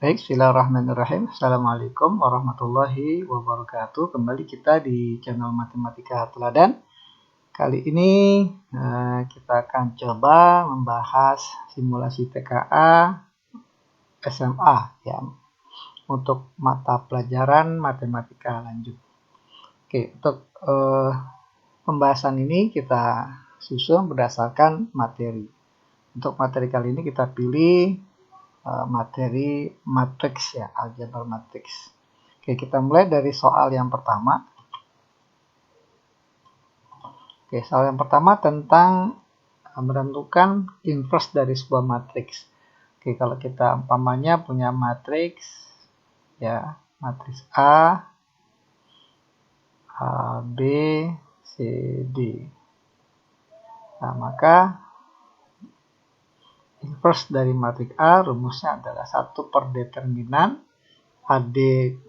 Baik, bismillahirrahmanirrahim. Assalamualaikum warahmatullahi wabarakatuh. Kembali kita di channel Matematika Teladan. Kali ini kita akan coba membahas simulasi TKA SMA ya, untuk mata pelajaran matematika lanjut. Oke, untuk pembahasan ini kita susun berdasarkan materi. Untuk materi kali ini kita pilih materi matriks ya, aljabar matriks. Oke, kita mulai dari soal yang pertama. Oke, soal yang pertama tentang menentukan inverse dari sebuah matriks. Oke, kalau kita umpamanya punya matriks ya, matriks A, B, C, D. Nah, maka inverse dari matriks A rumusnya adalah 1 per determinan AD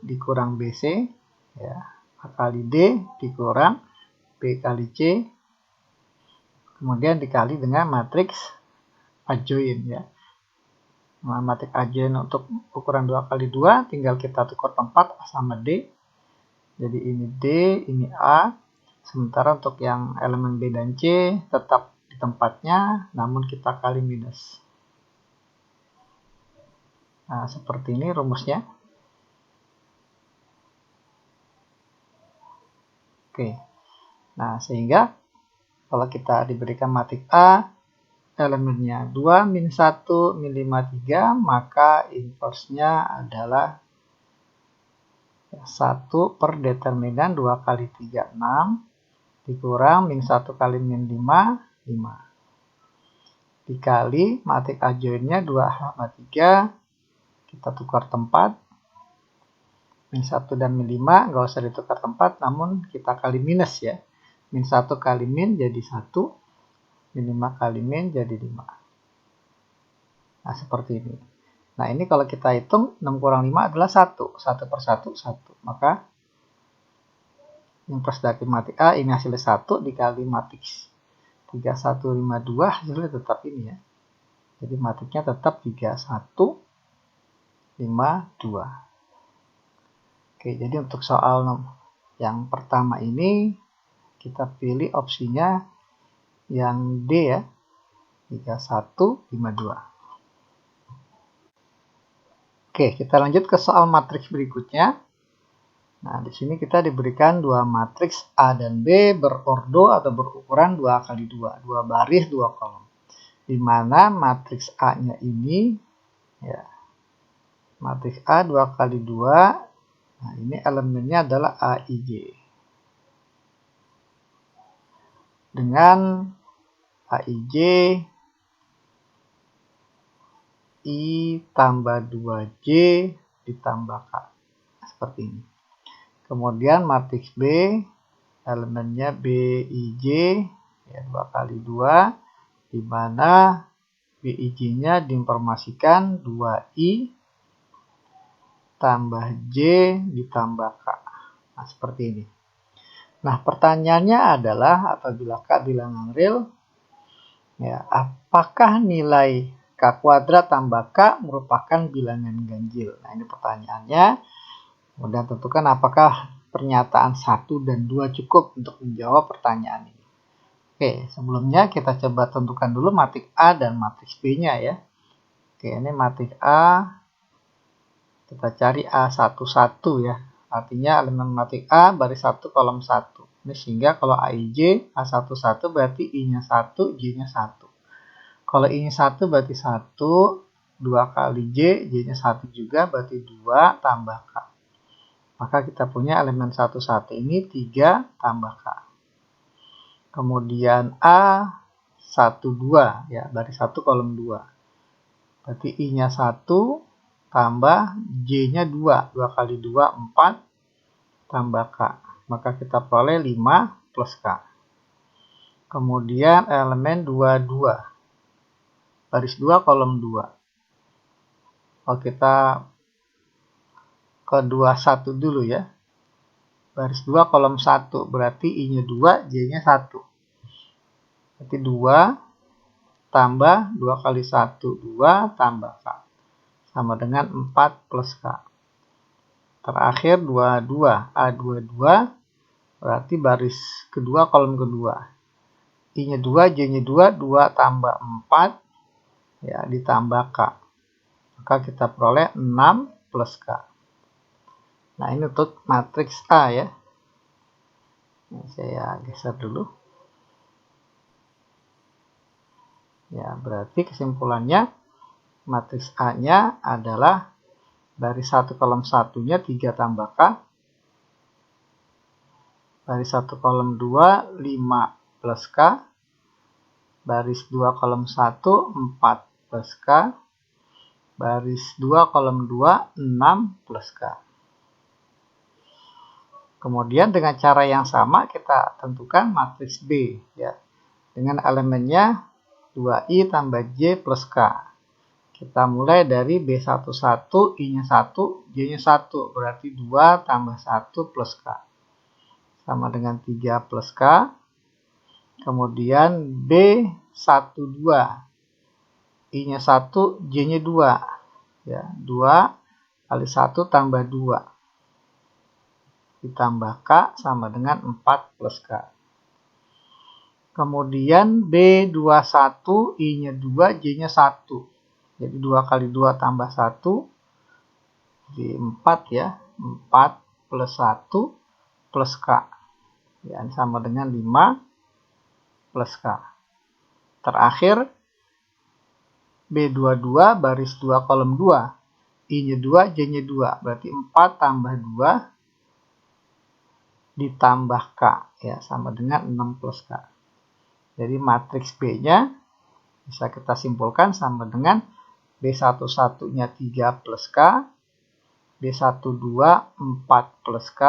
dikurang BC ya, A kali D dikurang B kali C, kemudian dikali dengan matriks adjoint ya. Nah, matriks adjoint untuk ukuran 2 kali 2 tinggal kita tukar tempat A sama D. Jadi ini D, ini A. Sementara untuk yang elemen B dan C tetap di tempatnya, namun kita kali minus. Nah, seperti ini rumusnya. Oke. Nah, sehingga kalau kita diberikan matriks A, elemennya 2, min 1, min 5, 3, maka inverse-nya adalah 1 per determinan 2 kali 3, 6, dikurang min 1 kali min 5, 5. Dikali matriks adjoint-nya 2 sama 3, kita tukar tempat, min 1 dan min 5 nggak usah ditukar tempat, namun kita kali minus ya. Min 1 kali min jadi 1, min 5 kali min jadi 5. Nah, seperti ini. Nah, ini kalau kita hitung 6 kurang 5 adalah 1. 1 per 1, 1. Maka inverse dari matriks A ini hasilnya 1 dikali matriks 3152, hasilnya tetap ini ya. Jadi matriksnya tetap 3152. Oke, jadi untuk soal yang pertama ini kita pilih opsinya yang D ya, 3152. Oke, kita lanjut ke soal matriks berikutnya. Nah, di sini kita diberikan dua matriks A dan B berordo atau berukuran 2 kali 2, 2 baris, 2 kolom. Di mana matriks A-nya ini ya, matriks A 2 kali 2, nah ini elemennya adalah AIJ. Dengan AIJ I tambah 2J ditambah K. Seperti ini. Kemudian matriks B, elemennya BIJ, ya 2 kali 2, di mana BIJ-nya diinformasikan 2I tambah J ditambah K. Nah, seperti ini. Nah, pertanyaannya adalah apabila K bilangan real, ya, apakah nilai K kuadrat tambah K merupakan bilangan ganjil? Nah, ini pertanyaannya. Kemudian tentukan apakah pernyataan 1 dan 2 cukup untuk menjawab pertanyaan ini. Oke, sebelumnya kita coba tentukan dulu matriks A dan matriks B-nya ya. Oke, ini matriks A. Kita cari A11 ya. Artinya elemen matriks A baris 1 kolom 1. Ini sehingga kalau AIJ A11 berarti I-nya 1, J-nya 1. Kalau I-nya 1 berarti 1, 2 kali J, J-nya 1 juga berarti 2 tambah K. Maka kita punya elemen 11 ini 3 tambah K. Kemudian A12 ya, baris 1 kolom 2. Berarti I-nya 1 tambah J-nya 2. 2 kali 2, 4 tambah K. Maka kita peroleh 5 plus K. Kemudian elemen 22. Baris 2 kolom 2. Kalau kita ke 21 dulu ya. Baris 2 kolom 1 berarti I-nya 2, J-nya 1. Berarti 2 tambah 2 kali 1, 2 tambah K. sama dengan 4 plus K. Terakhir 22, A22 berarti baris kedua kolom kedua. I-nya 2, J-nya 2, 2 tambah 4 ya ditambah K. Maka kita peroleh 6 plus K. Nah, ini untuk matriks A ya. Ini saya geser dulu. Ya, berarti kesimpulannya matriks A-nya adalah baris 1 kolom 1-nya 3 tambah K. Baris 1 kolom 2, 5 plus K. Baris 2 kolom 1, 4 plus K. Baris 2 kolom 2, 6 plus K. Kemudian dengan cara yang sama kita tentukan matriks B ya. Dengan elemennya 2I tambah J plus K. Kita mulai dari B11, I-nya 1, J-nya 1. Berarti 2 tambah 1 plus K. Sama dengan 3 plus K. Kemudian B12, I-nya 1, J-nya 2. Ya, 2 kali 1 tambah 2. Ditambah K sama dengan 4 plus K. Kemudian B21, I-nya 2, J-nya 1. Jadi 2 kali 2 tambah 1. Jadi 4 ya. 4 plus 1 plus K. Ya, sama dengan 5 plus K. Terakhir B22 baris 2 kolom 2. I-nya 2, J-nya 2. Berarti 4 tambah 2 ditambah K. Ya, sama dengan 6 plus K. Jadi matriks B-nya bisa kita simpulkan sama dengan B11-nya 3 plus K. B12 4 plus K.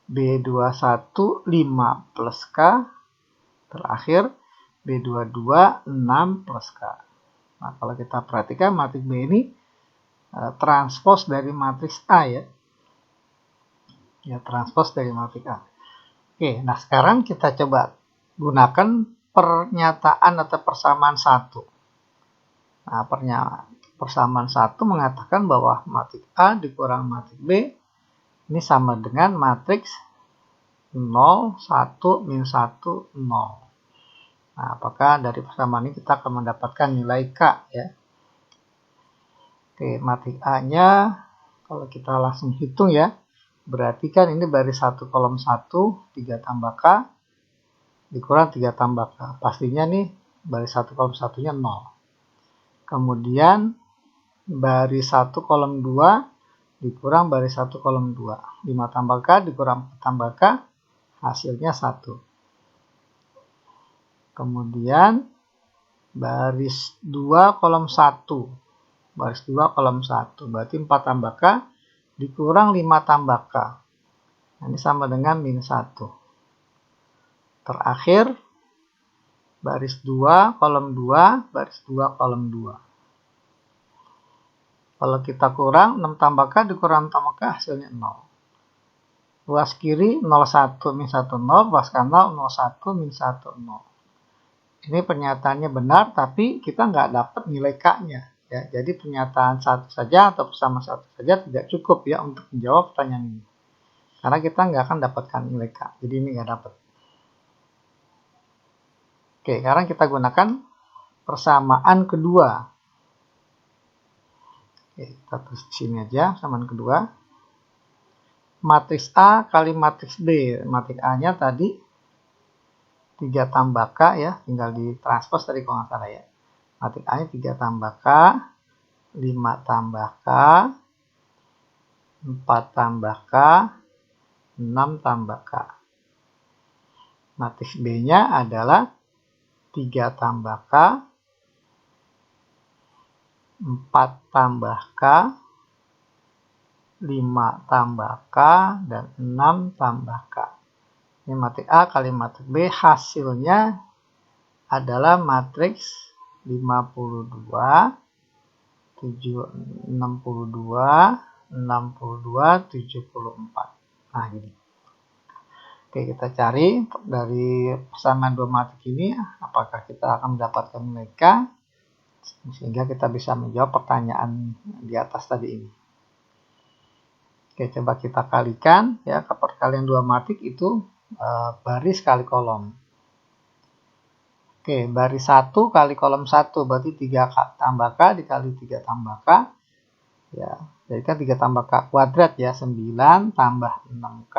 B21 5 plus K. Terakhir B22 6 plus K. Nah, kalau kita perhatikan matriks B ini transpos dari matriks A ya. Ya, transpos dari matriks A. Oke, nah sekarang kita coba gunakan pernyataan atau persamaan 1. Nah, persamaan 1 mengatakan bahwa matriks A dikurang matriks B ini sama dengan matriks 0, 1, min 1, 0. Nah, apakah dari persamaan ini kita akan mendapatkan nilai K ya. Oke, matriks A-nya kalau kita langsung hitung ya, berarti kan ini baris 1 kolom 1, 3 tambah K, dikurang 3 tambah K. Pastinya nih baris 1 kolom 1-nya 0. Kemudian baris 1 kolom 2 dikurang baris 1 kolom 2. 5 tambah K dikurang 4 tambah K, hasilnya 1. Kemudian baris 2 kolom 1. Baris 2 kolom 1. Berarti 4 tambah K dikurang 5 tambah K. Nah, ini sama dengan min 1. Terakhir baris 2 kolom 2, baris 2 kolom 2. Kalau kita kurang 6 tambah K dikurang 6 tambah K hasilnya 0. Luas kiri 01 min 1 0, luas kanan 01 min 1 0. Ini pernyataannya benar, tapi kita nggak dapat nilai K-nya. Ya, jadi pernyataan 1 saja atau persamaan 1 saja tidak cukup ya untuk menjawab pertanyaan ini. Karena kita nggak akan dapatkan nilai K. Jadi ini nggak dapat. Oke, sekarang kita gunakan persamaan kedua. Oke, kita tulis di sini aja persamaan kedua. Matriks A kali matriks B. Matriks A-nya tadi 3 tambah K ya, tinggal ditranspos tadi kalau nggak salah ya. Matriks A-nya 3 tambah K, 5 tambah K, 4 tambah K, 6 tambah K. Matriks B-nya adalah 3 tambah K, 4 tambah K, 5 tambah K, dan 6 tambah K. Ini matriks A kali matriks B, hasilnya adalah matriks 52, 62, 62, 74. Nah, ini. Oke, kita cari dari persamaan dua matriks ini apakah kita akan mendapatkan nilai K. Sehingga kita bisa menjawab pertanyaan di atas tadi ini. Oke, coba kita kalikan ya, perkalian 2 matik itu baris kali kolom. Oke, baris 1 kali kolom 1 berarti 3 tambah K dikali 3 tambah K. Ya, jadi kan 3 tambah K kuadrat ya, 9 tambah 6K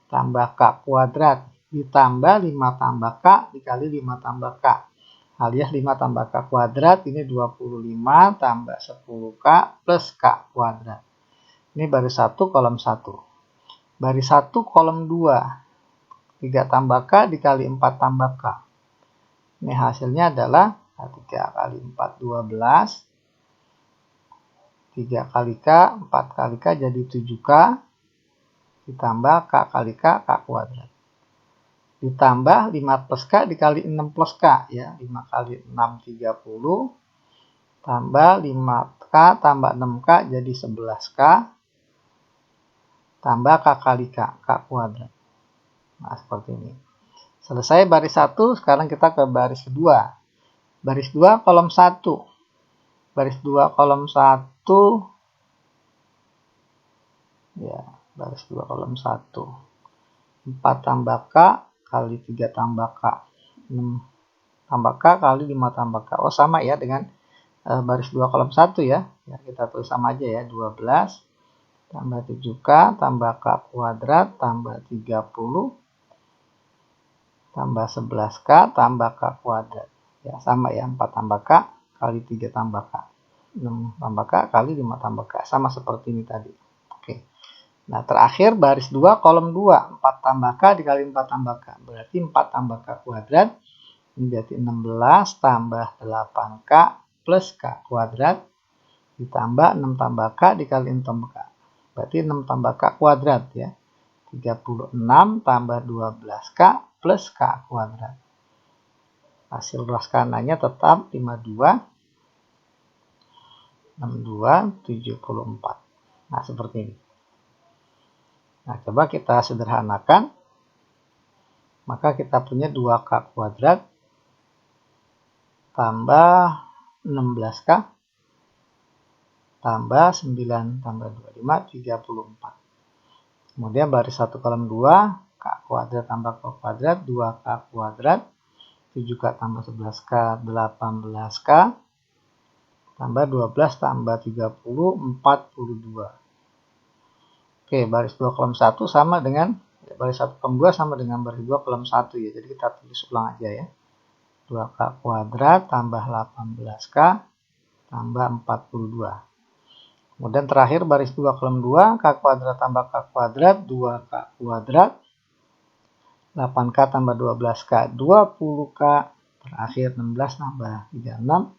tambah K kuadrat ditambah 5 tambah K dikali 5 tambah K. Alias 5 tambah K kuadrat ini 25 tambah 10K plus K kuadrat. Ini baris 1 kolom 1. Baris 1 kolom 2. 3 tambah K dikali 4 tambah K. Ini hasilnya adalah 3 kali 4, 12. 3 kali K, 4 kali K jadi 7K. Ditambah K kali K, K kuadrat. Ditambah 5 plus K dikali 6 plus K. Ya, 5 kali 6, 30. Tambah 5K tambah 6K jadi 11K. Tambah K kali K, K kuadrat. Nah, seperti ini. Selesai baris 1, sekarang kita ke baris kedua. Baris 2 kolom 1. Baris 2 kolom 1. Ya, baris 2 kolom 1. 4 tambah K kali 3 tambah K. 6 tambah K kali 5 tambah K. Oh, sama ya dengan baris 2 kolom 1 ya. Ya, kita tulis sama aja ya, 12. Tambah 7K, tambah K kuadrat, tambah 30, tambah 11K, tambah K kuadrat. Ya, sama ya, 4 tambah K, kali 3 tambah K. 6 tambah K, kali 5 tambah K. Sama seperti ini tadi. Oke. Nah, terakhir baris 2, kolom 2. 4 tambah K dikali 4 tambah K. Berarti 4 tambah K kuadrat. Ini berarti 16 tambah 8K plus K kuadrat. Ditambah 6 tambah K dikali 6 tambah K. Berarti 6 tambah K kuadrat ya. 36 tambah 12K plus K kuadrat. Hasil ruas kanannya tetap 52, 62, 74. Nah, seperti ini. Nah, coba kita sederhanakan. Maka kita punya 2K kuadrat tambah 16K tambah 9 tambah 25, 34. Kemudian baris 1 kolom 2, K kuadrat tambah K kuadrat, 2K kuadrat, 7K tambah 11K, 18K, tambah 12 tambah 30, 42. Oke, baris 2 kolom 1 sama dengan, baris 1 kolom 2 sama dengan baris 2 kolom 1 ya. Jadi kita tulis ulang aja ya. 2K kuadrat tambah 18K tambah 42. Kemudian terakhir baris 2 kolom 2, K kuadrat tambah K kuadrat, 2K kuadrat, 8K tambah 12K, 20K, terakhir 16 tambah 36,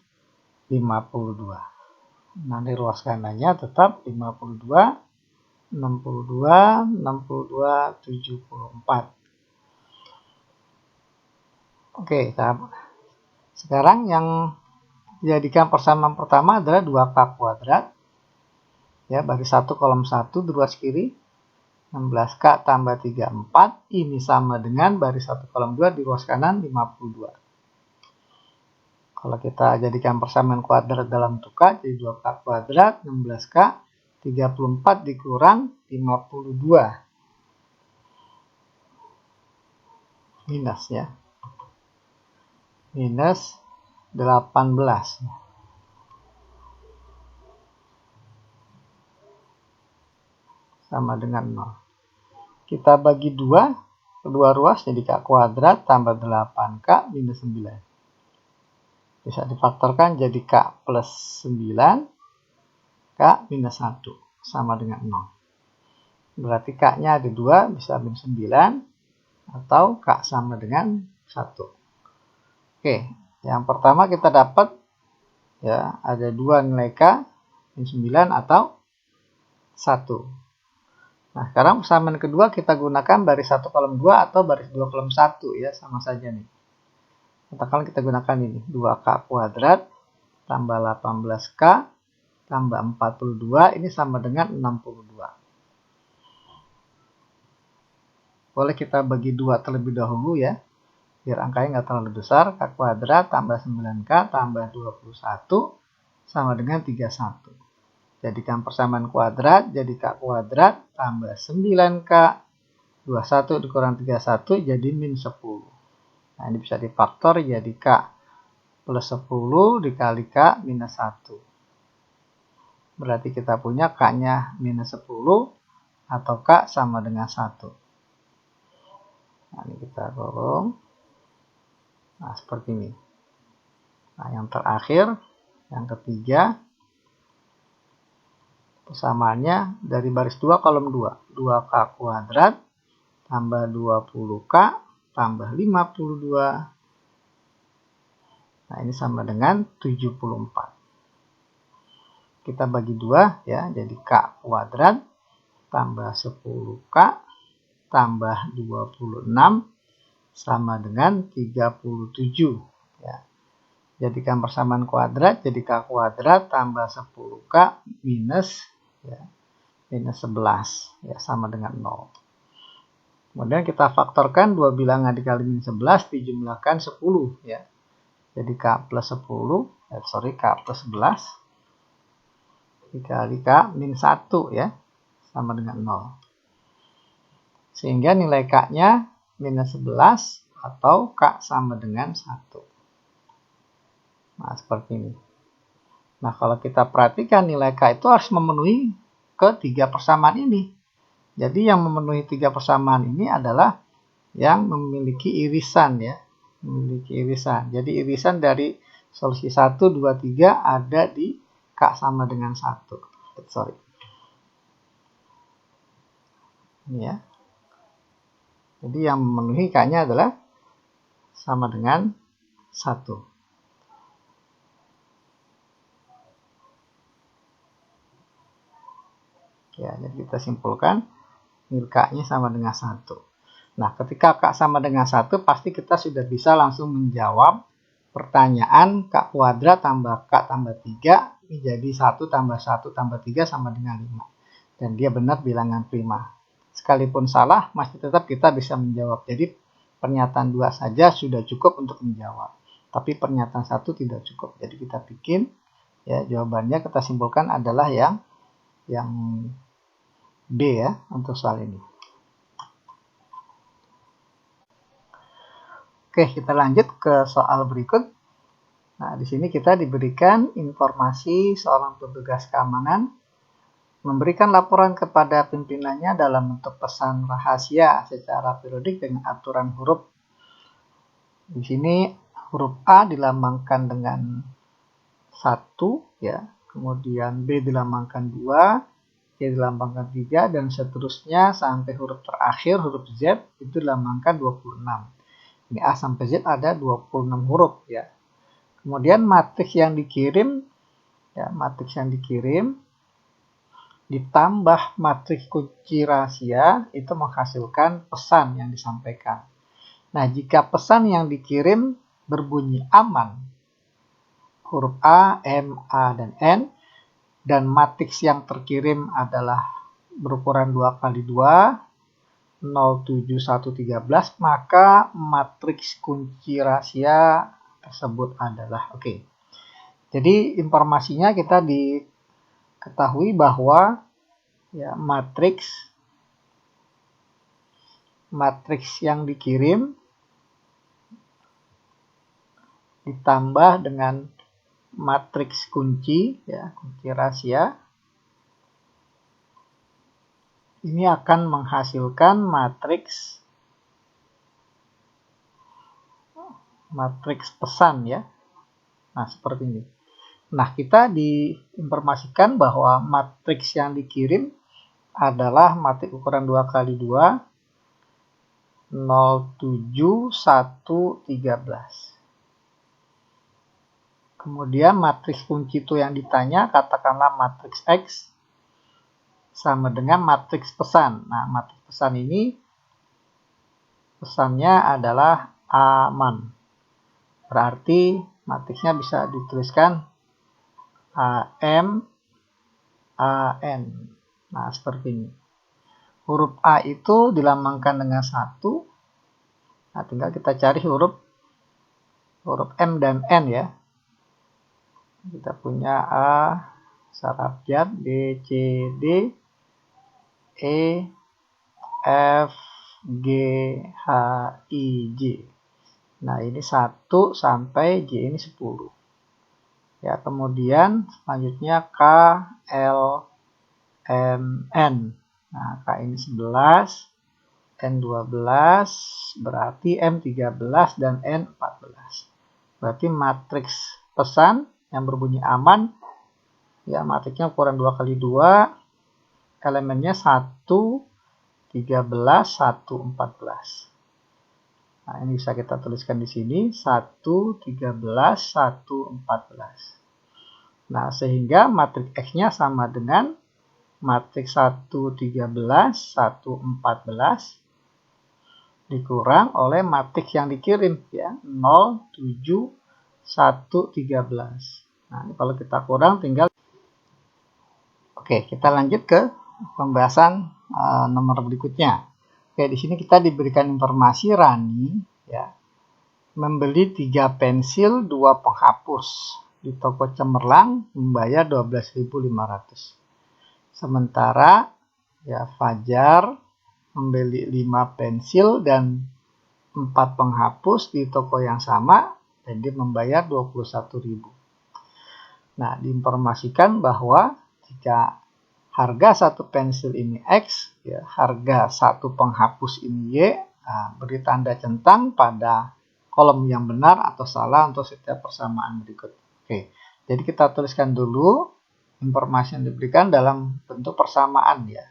52. Nanti ruas kanannya tetap 52, 62, 62, 74. Oke, sekarang yang dijadikan persamaan pertama adalah 2K kuadrat. Ya, baris 1 kolom 1 di ruas kiri 16K tambah 34 ini sama dengan baris 1 kolom 2 di ruas kanan 52. Kalau kita jadikan persamaan kuadrat dalam bentuk K jadi 2K kuadrat 16K 34 dikurang 52 minus ya, minus 18. Sama dengan 0. Kita bagi 2, kedua ruas jadi K kuadrat tambah 8K minus 9. Bisa difaktorkan jadi K plus 9, K minus 1, sama dengan 0. Berarti K-nya ada 2, bisa minus 9, atau K sama dengan 1. Oke, yang pertama kita dapat, ya, ada 2 nilai K, minus 9 atau 1. Nah, sekarang persamaan kedua kita gunakan baris 1 kolom 2 atau baris 2 kolom 1 ya, sama saja nih. Katakan kita gunakan ini, 2K kuadrat tambah 18K tambah 42, ini sama dengan 62. Boleh kita bagi 2 terlebih dahulu ya. biar angkanya nggak terlalu besar, K kuadrat tambah 9K tambah 21 sama dengan 31. Jadikan persamaan kuadrat, jadi K kuadrat tambah 9K, 21 dikurang 31 jadi min 10. Nah, ini bisa difaktor jadi K plus 10 dikali K minus 1. Berarti kita punya K-nya minus 10 atau K sama dengan 1. Nah, ini kita tolong. Nah, seperti ini. Nah, yang terakhir, yang ketiga, persamaannya dari baris 2 kolom 2. 2K kuadrat tambah 20K tambah 52. Nah, ini sama dengan 74. Kita bagi 2 ya, jadi K kuadrat tambah 10K tambah 26 sama dengan 37. Ya. Jadikan persamaan kuadrat, jadi K kuadrat tambah 10K minus, ya, minus 11. Ya, sama dengan 0. Kemudian kita faktorkan dua bilangan dikali min 11 dijumlahkan 10. Ya. Jadi K plus 10, K plus 11 dikali K min 1 ya, sama dengan 0. Sehingga nilai K-nya minus 11 atau K sama dengan 1. Nah, seperti ini. Nah, kalau kita perhatikan nilai K itu harus memenuhi ketiga persamaan ini. Jadi yang memenuhi tiga persamaan ini adalah yang memiliki irisan ya. Memiliki irisan. Jadi irisan dari solusi 1, 2, 3 ada di K sama dengan 1. Sorry. Ini ya. Jadi yang memenuhi K-nya adalah sama dengan 1. Ya, jadi kita simpulkan nilai K-nya sama dengan 1. Nah, ketika K sama dengan 1, pasti kita sudah bisa langsung menjawab pertanyaan K kuadrat tambah K tambah 3 ini jadi 1 tambah 1 tambah 3 sama dengan 5. Dan dia benar bilangan prima. Sekalipun salah, masih tetap kita bisa menjawab. Jadi pernyataan 2 saja sudah cukup untuk menjawab. Tapi pernyataan 1 tidak cukup. Jadi kita bikin ya jawabannya kita simpulkan adalah yang B ya untuk soal ini. Oke, kita lanjut ke soal berikut. Nah, di sini kita diberikan informasi seorang petugas keamanan memberikan laporan kepada pimpinannya dalam bentuk pesan rahasia secara periodik dengan aturan huruf. Di sini huruf A dilambangkan dengan 1 ya, kemudian B dilambangkan 2, C dilambangkan 3 dan seterusnya sampai huruf terakhir huruf Z itu dilambangkan 26. Ini A sampai Z ada 26 huruf ya. Kemudian matriks yang dikirim ya, ditambah matriks kunci rahasia itu menghasilkan pesan yang disampaikan. Nah, jika pesan yang dikirim berbunyi aman, huruf A, M, A, dan N, dan matriks yang terkirim adalah berukuran 2x2, 07113, maka matriks kunci rahasia tersebut adalah oke. Jadi informasinya kita diketahui bahwa ya matriks yang dikirim ditambah dengan matriks kunci ya, kunci rahasia ini akan menghasilkan matriks pesan ya. Nah, seperti ini. Nah, kita diinformasikan bahwa matriks yang dikirim adalah matriks ukuran 2x2 07113. Kemudian matriks kunci itu yang ditanya katakanlah matriks X sama dengan matriks pesan. Nah, matriks pesan ini pesannya adalah aman. Berarti matriksnya bisa dituliskan AM, AN. Nah, seperti ini. Huruf A itu dilambangkan dengan 1. Nah, tinggal kita cari huruf M dan N ya. Kita punya A, sarabjad, B, C, D, E, F, G, H, I, J. Nah, ini 1 sampai J ini 10. Ya, kemudian selanjutnya K, L, M, N. Nah, K ini 11, N 12, berarti M 13 dan N 14. Berarti matriks pesan yang berbunyi aman, ya matriksnya ukuran 2x2, elemennya 1, 13, 1, 14. Nah, ini bisa kita tuliskan di sini 1, 13, 1, 14. Nah, sehingga matriks X-nya sama dengan matriks 1, 13, 1, 14 dikurang oleh matriks yang dikirim ya 0, 7, 1, 13. Nah, ini kalau kita kurang tinggal. Oke, kita lanjut ke pembahasan nomor berikutnya. Oke, di sini kita diberikan informasi Rani ya membeli 3 pensil, 2 penghapus di toko Cemerlang membayar 12.500. Sementara ya Fajar membeli 5 pensil dan 4 penghapus di toko yang sama dan dia membayar 21.000. Nah, diinformasikan bahwa jika harga 1 pensil ini X, ya, harga 1 penghapus ini Y, nah, beri tanda centang pada kolom yang benar atau salah untuk setiap persamaan berikut. Oke, jadi kita tuliskan dulu informasi yang diberikan dalam bentuk persamaan ya.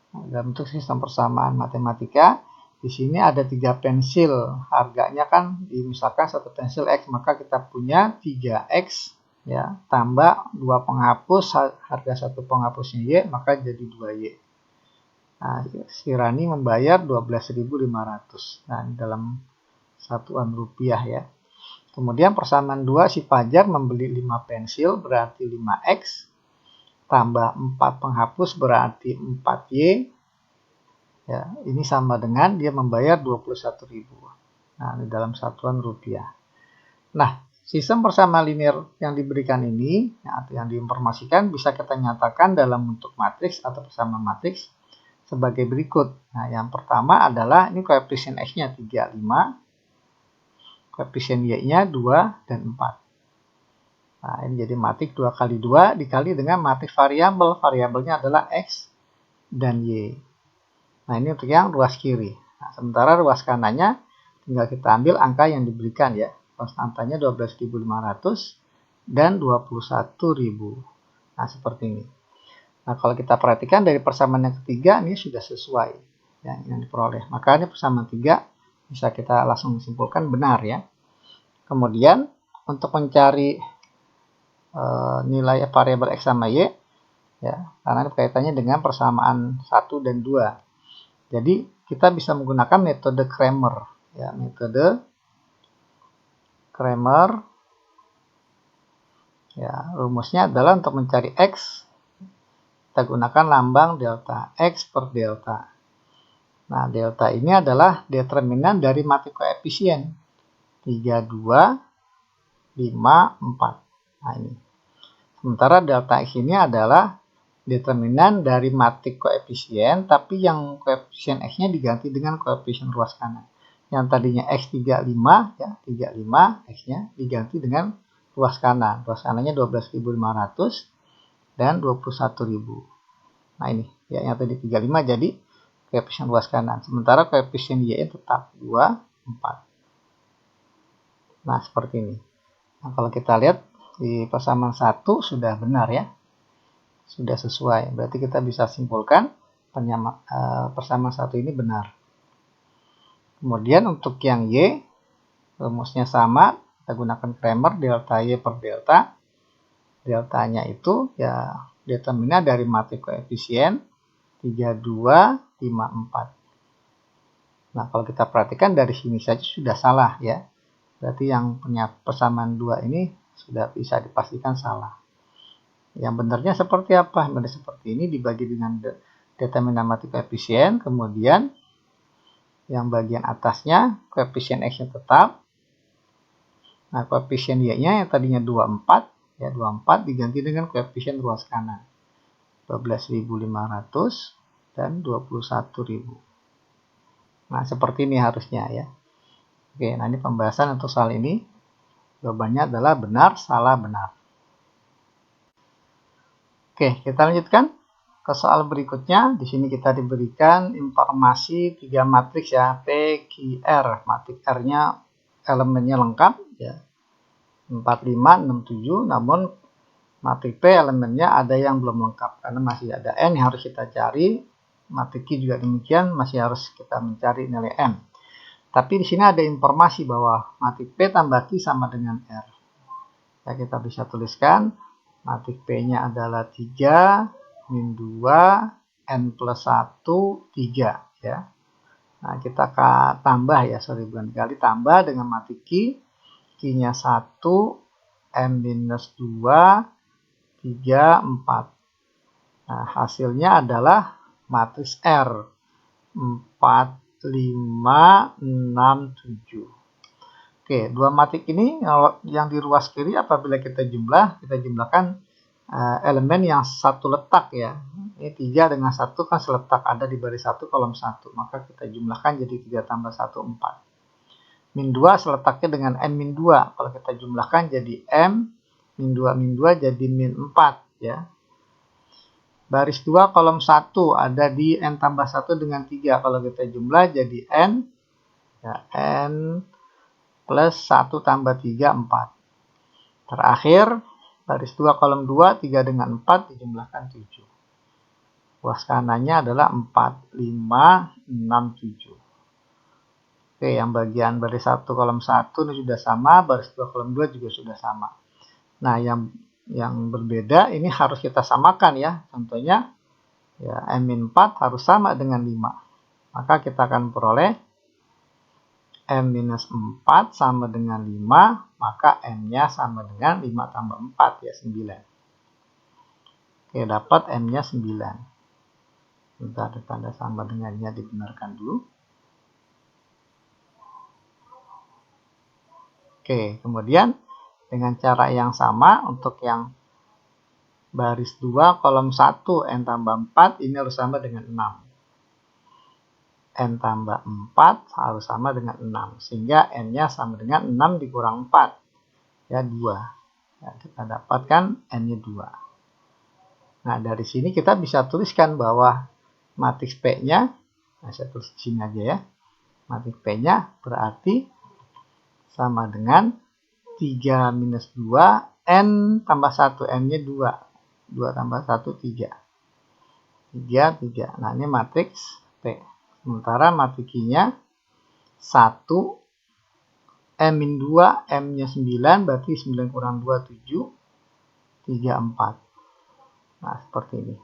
Dalam bentuk sistem persamaan matematika, di sini ada 3 pensil. Harganya kan misalkan 1 pensil X, maka kita punya 3X ya, tambah 2 penghapus, harga 1 penghapusnya Y, maka jadi 2Y. Nah, si Rani membayar 12.500. Nah, dalam satuan rupiah ya. Kemudian persamaan 2, si Fajar membeli 5 pensil berarti 5X tambah 4 penghapus berarti 4Y. Ya, ini sama dengan dia membayar 21.000. Nah, di dalam satuan rupiah. Nah, sistem persamaan linear yang diberikan ini, yang diinformasikan bisa kita nyatakan dalam bentuk matriks atau persamaan matriks sebagai berikut. Nah, yang pertama adalah ini koefisien X-nya 3, 5, koefisien Y-nya 2 dan 4. Nah, ini jadi matriks 2 kali 2 dikali dengan matriks variabel. Variabelnya adalah X dan Y. Nah, ini untuk yang ruas kiri. Nah, sementara ruas kanannya tinggal kita ambil angka yang diberikan ya. Konstantanya 12.500 dan 21.000. Nah, seperti ini. Nah, kalau kita perhatikan dari persamaan yang ketiga, ini sudah sesuai ya, yang diperoleh. Maka ini persamaan 3 bisa kita langsung simpulkan benar ya. Kemudian, untuk mencari nilai variabel X sama Y, ya, karena ini kaitannya dengan persamaan 1 dan 2. Jadi, kita bisa menggunakan metode Cramer. Ya, metode Cramer, ya, rumusnya adalah untuk mencari X, kita gunakan lambang delta, X per delta. Nah, delta ini adalah determinan dari matriks koefisien 3, 2, 5, 4. Nah, ini. Sementara delta X ini adalah determinan dari matriks koefisien, tapi yang koefisien X-nya diganti dengan koefisien ruas kanan. Yang tadinya X 35, ya, 35 X-nya diganti dengan ruas kanan. Ruas kanannya 12.500 dan 21.000. Nah, ini, ya, yang tadi 35 jadi koefisien ruas kanan. Sementara koefisien Y tetap 2, 4. Nah, seperti ini. Nah, kalau kita lihat di persamaan 1 sudah benar ya. Sudah sesuai. Berarti kita bisa simpulkan persamaan 1 ini benar. Kemudian untuk yang Y, rumusnya sama. Kita gunakan Cramer, delta Y per delta. Deltanya itu ya determinan dari matriks koefisien 3, 2, 5, 4. Nah, kalau kita perhatikan dari sini saja sudah salah ya. Berarti yang punya persamaan 2 ini sudah bisa dipastikan salah. Yang benarnya seperti apa? Benar seperti ini, dibagi dengan determinan matriks koefisien, kemudian Yang bagian atasnya koefisien X-nya tetap. Nah, koefisien Y-nya yang tadinya 24, ya 24 diganti dengan koefisien ruas kanan. 12.500 dan 21.000. Nah, seperti ini harusnya ya. Oke, nah ini pembahasan untuk soal ini. Jawabannya adalah benar, salah, benar. Oke, kita lanjutkan ke soal berikutnya. Di sini kita diberikan informasi 3 matriks ya, P, Q, R. Matriks R-nya elemennya lengkap ya. 4, 5, 6, 7. Namun matriks P elemennya ada yang belum lengkap karena masih ada N yang harus kita cari. Matriks Q juga demikian, masih harus kita mencari nilai M. Tapi di sini ada informasi bahwa matriks P tambah Q sama dengan R. Ya, kita bisa tuliskan matriks P-nya adalah 3, min 2, N plus 1, 3. Ya. Nah, kita tambah ya, bukan dikali, tambah dengan matriks Q. Q-nya 1, M minus 2, 3, 4. Nah, hasilnya adalah matriks R 4, 5, 6, 7. Oke, dua matriks ini yang di ruas kiri apabila kita jumlahkan elemen yang satu letak ya. Ini 3 dengan 1 kan seletak ada di baris 1 kolom 1. Maka kita jumlahkan jadi 3 tambah 1, 4. Min 2 seletaknya dengan M min 2. Kalau kita jumlahkan jadi M min 2 jadi min 4 ya. Baris 2 kolom 1 ada di N tambah 1 dengan 3. Kalau kita jumlah jadi N. Ya, N plus 1 tambah 3, 4. Terakhir, baris 2 kolom 2, 3 dengan 4 dijumlahkan 7. Ruas kanannya adalah 4, 5, 6, 7. Oke, yang bagian baris 1 kolom 1 ini sudah sama. Baris 2 kolom 2 juga sudah sama. Nah, yang berbeda ini harus kita samakan ya. Contohnya ya M-4 harus sama dengan 5. Maka kita akan peroleh M-4 sama dengan 5, maka M-nya sama dengan 5 tambah 4 ya 9. Oke, dapat M-nya 9. Bentar, tanda sama dengannya dibenarkan dulu. Oke, kemudian dengan cara yang sama untuk yang baris 2 kolom 1 N tambah 4 ini harus sama dengan 6. N tambah 4 harus sama dengan 6. Sehingga N-nya sama dengan 6 dikurang 4. Ya 2. Ya, kita dapatkan N-nya 2. Nah dari sini kita bisa tuliskan bahwa matriks P-nya, nah saya tulis di sini aja ya. Matriks P-nya berarti sama dengan 3 minus 2 N tambah 1. N-nya 2. 2 tambah 1, 3. 3, 3. Nah, ini matriks P. Sementara matriks Q-nya 1, M-2, M-nya 9, berarti 9 kurang 2, 7, 3, 4. Nah, seperti ini.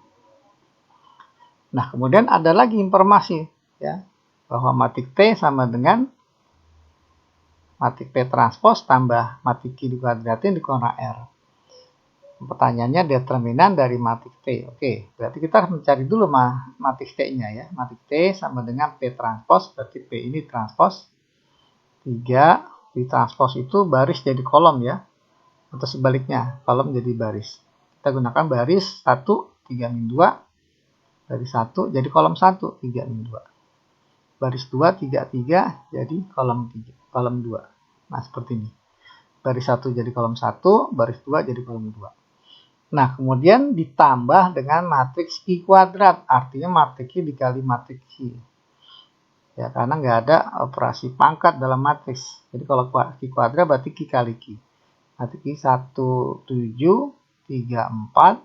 Nah, kemudian ada lagi informasi ya, bahwa matriks P sama dengan matriks P transpos tambah matriks Q dikuadratin dikurang R. Pertanyaannya determinan dari matriks T. Oke, berarti kita harus mencari dulu matriks T-nya ya. Matriks T sama dengan P transpos, berarti P ini transpos 3. P transpos itu baris jadi kolom ya. Atau sebaliknya, kolom jadi baris. Kita gunakan baris 1, 3 min 2. Baris 1 jadi kolom 1, 3 min 2. Baris 2, 3, 3 jadi kolom 3, kolom 2. Nah, seperti ini. Baris 1 jadi kolom 1, baris 2 jadi kolom 2. Nah, kemudian ditambah dengan matriks Q kuadrat. Artinya matriks Q dikali matriks Q. Ya, karena nggak ada operasi pangkat dalam matriks. Jadi kalau Q kuadrat berarti Q kali Q. Matriks Q 1, 7, 3, 4.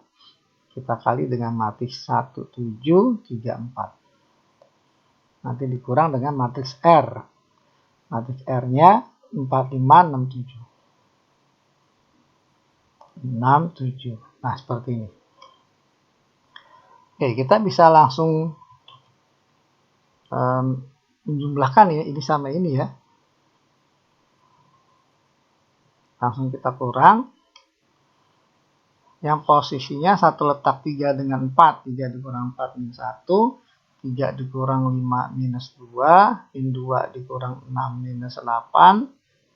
Kita kali dengan matriks 1, 7, 3, 4. Nanti dikurang dengan matriks R. Matriks R-nya 4, 5, 6, 7. 6, 7. Nah, seperti ini. Oke, kita bisa langsung menjumlahkan ini sama ini ya. Langsung kita kurang. Yang posisinya satu letak 3 dengan 4. 3 dikurang 4 min 1. 3 dikurang 5 minus 2, min 2 dikurang 6 minus 8,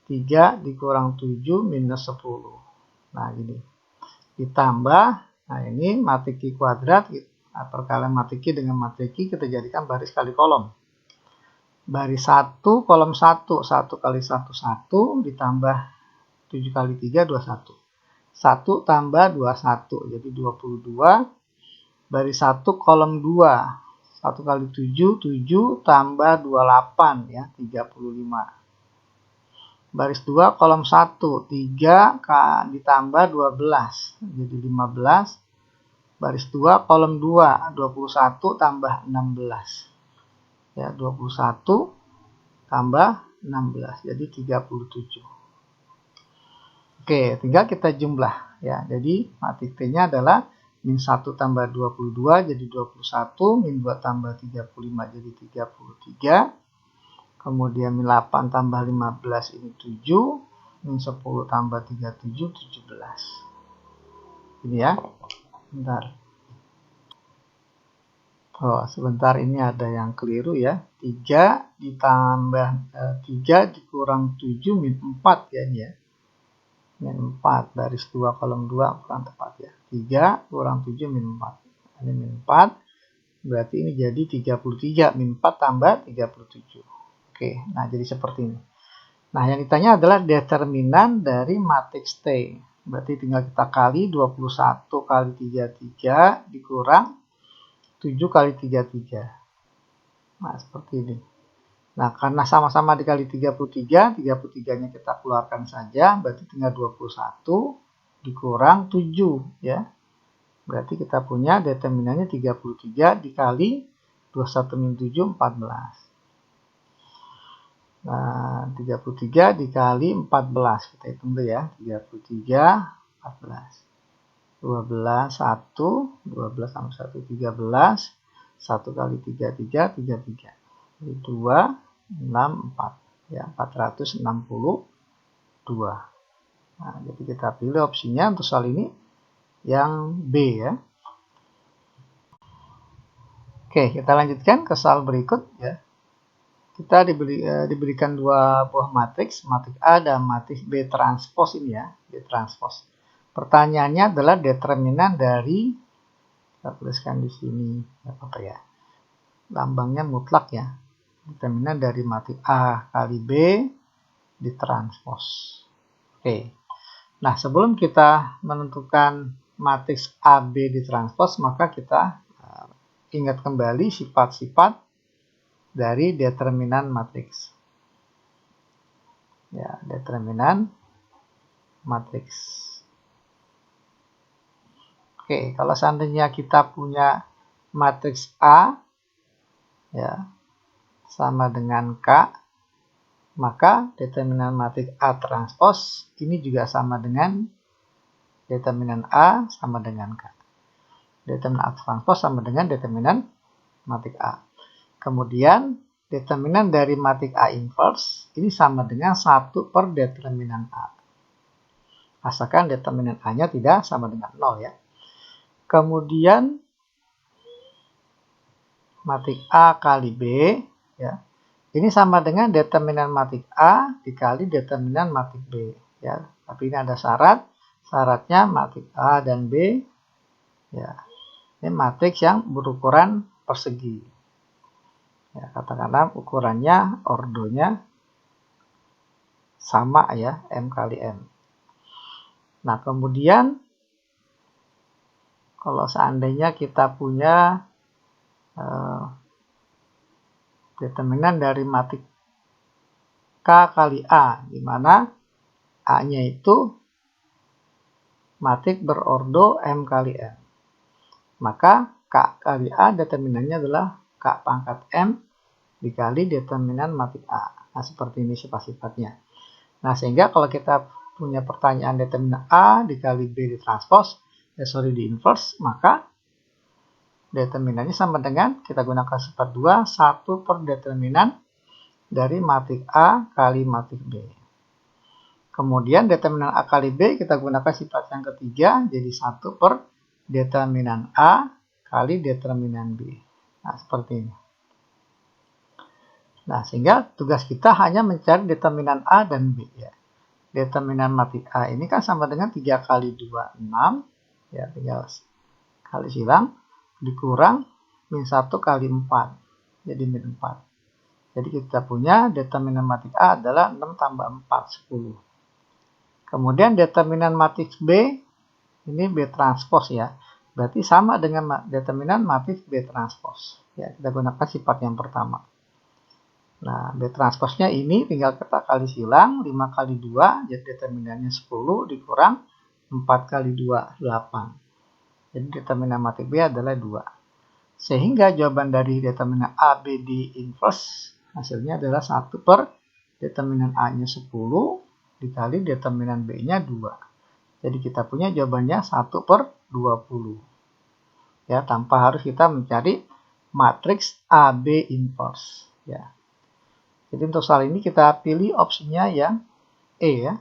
3 dikurang 7 minus 10. Nah, gini. Ditambah, nah ini matik Q kuadrat, perkalian matik Q dengan matik Q kita jadikan baris kali kolom. Baris 1, kolom 1, 1 kali 1, 1, ditambah 7 kali 3, 21. 1 tambah 21, jadi 22. Baris 1, kolom 2, 1 kali 7, 7 tambah 28, ya, 35. Baris 2, kolom 1, 3 ditambah 12, jadi 15. Baris 2, kolom 2, 21 tambah 16. Ya, 21 tambah 16, jadi 37. Oke, tinggal kita jumlah. Ya, jadi matik T-nya adalah min 1 tambah 22, jadi 21. Min 2 tambah 35, jadi 33. Kemudian min 8 tambah 15 ini 7. Min 10 tambah 37, 17. Ini ya. Bentar. Oh, sebentar, ini ada yang keliru ya. 3 ditambah 3 dikurang 7 min 4 ya ini ya. Min 4, baris 2 kolom 2 kurang tepat ya. 3 kurang 7 min 4. Ini min 4. Berarti ini jadi 33. Min 4 tambah 37. Oke, nah jadi seperti ini. Nah, yang ditanya adalah determinan dari matriks T. Berarti tinggal kita kali 21 kali 33 dikurang 7 kali 33. Nah, seperti ini. Nah, karena sama-sama dikali 33, 33-nya kita keluarkan saja, berarti tinggal 21 dikurang 7, ya. Berarti kita punya determinannya 33 dikali 21 min 7, 14. Nah, 33 dikali 14. Kita hitung dulu ya. 33, 14. 12, 1. 12 tambah 1, 13. 1 kali 33, 33. Jadi 2, 6, 4. Ya, 462. Nah, jadi kita pilih opsinya untuk soal ini yang B ya. Oke, kita lanjutkan ke soal berikut ya. Kita diberikan dua buah matriks, matriks A dan matriks B transpos ini ya, B transpos. Pertanyaannya adalah determinan dari, kita tuliskan di sini, apa ya, lambangnya mutlak ya, determinan dari matriks A kali B ditranspos. Oke, nah sebelum kita menentukan matriks AB ditranspos, maka kita ingat kembali sifat-sifat dari determinan matriks. Ya, determinan matriks. Oke, kalau seandainya kita punya matriks A ya sama dengan K, maka determinan matriks A transpos ini juga sama dengan determinan A sama dengan K. Determinan A transpos sama dengan determinan matriks A. Kemudian determinan dari matriks A inverse ini sama dengan 1 per determinan A. Asalkan determinan A-nya tidak sama dengan 0 ya. Kemudian matriks A kali B ya. Ini sama dengan determinan matriks A dikali determinan matriks B ya. Tapi ini ada syarat. Syaratnya matriks A dan B ya. Ini matriks yang berukuran persegi. Ya, katakanlah ukurannya, ordonya sama ya, M kali M. Nah, kemudian kalau seandainya kita punya determinan dari matriks K kali A, di mana A-nya itu matriks berordo M kali M. Maka K kali A determinannya adalah K pangkat M dikali determinan matriks A. Nah, seperti ini sifat-sifatnya. Nah, sehingga kalau kita punya pertanyaan determinan A dikali B di inverse, maka determinannya sama dengan, kita gunakan sifat 2, 1 per determinan dari matriks A kali matriks B. Kemudian determinan A kali B kita gunakan sifat yang ketiga, jadi 1 per determinan A kali determinan B. Nah, seperti ini. Nah, sehingga tugas kita hanya mencari determinan A dan B ya. Determinan matrik A ini kan sama dengan 3 kali 2, 6. Ya, tinggal kali silang, dikurang min 1 kali 4. Jadi min 4. Jadi kita punya determinan matrik A adalah 6 tambah 4, 10. Kemudian determinan matriks B, ini B transpos ya. Berarti sama dengan determinan matriks B transpos. Ya, kita gunakan sifat yang pertama. Nah, B transposnya ini tinggal kita kali silang, 5 kali 2, jadi determinannya 10, dikurang 4 kali 2, 8. Jadi determinan matriks B adalah 2. Sehingga jawaban dari determinan A, B, D inverse, hasilnya adalah 1 per determinan A-nya 10, dikali determinan B-nya 2. Jadi kita punya jawabannya 1 per 20. Ya, tanpa harus kita mencari matriks AB inverse. Ya. Jadi untuk soal ini kita pilih opsinya yang E ya.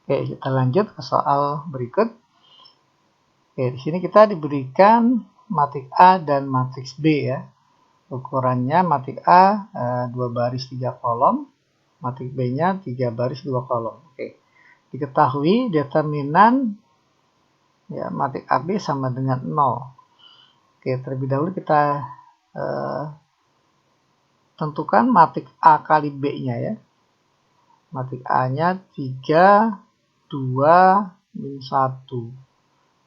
Oke, kita lanjut ke soal berikut. Oke, di sini kita diberikan matriks A dan matriks B ya. Ukurannya matriks A 2 baris 3 kolom, matriks B-nya 3 baris 2 kolom. Oke. Diketahui determinan ya matriks AB sama dengan 0. Oke, terlebih dahulu kita tentukan matriks A kali B-nya ya. Matriks A-nya 3, 2, min 1.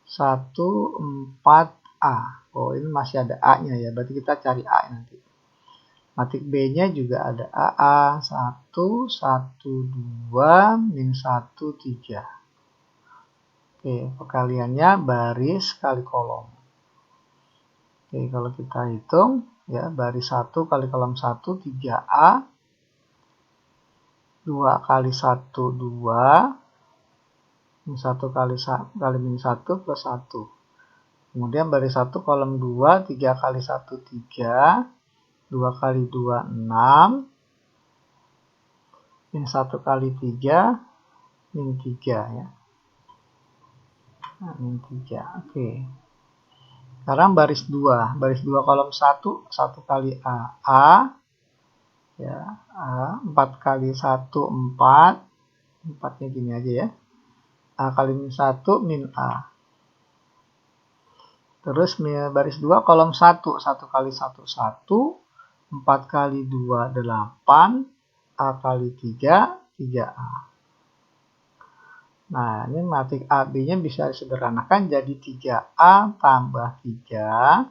1, 4A. Oh, ini masih ada A-nya ya. Berarti kita cari A nanti. Matriks B-nya juga ada AA. 1, 1, 2, min 1, 3. Oke, perkaliannya baris kali kolom. Oke, kalau kita hitung. Ya, baris 1 kali kolom 1, 3A. 2 kali 1, 2. Min 1 kali min 1 plus 1. Kemudian baris 1 kolom 2, 3 kali 1, 3. 2 kali 2, 6. Min 1 kali 3, min 3 ya. Nah, min 3, oke. Sekarang baris 2. Baris 2 kolom 1, 1 kali A. A. Ya, A, 4 kali 1, 4. 4-nya gini aja ya. A kali min 1, min A. Terus baris 2 kolom 1. 1 kali 1, 1. 4 kali 2, 8. A kali 3, 3A. Nah, ini matriks AB-nya bisa disederhanakan jadi 3A tambah 3.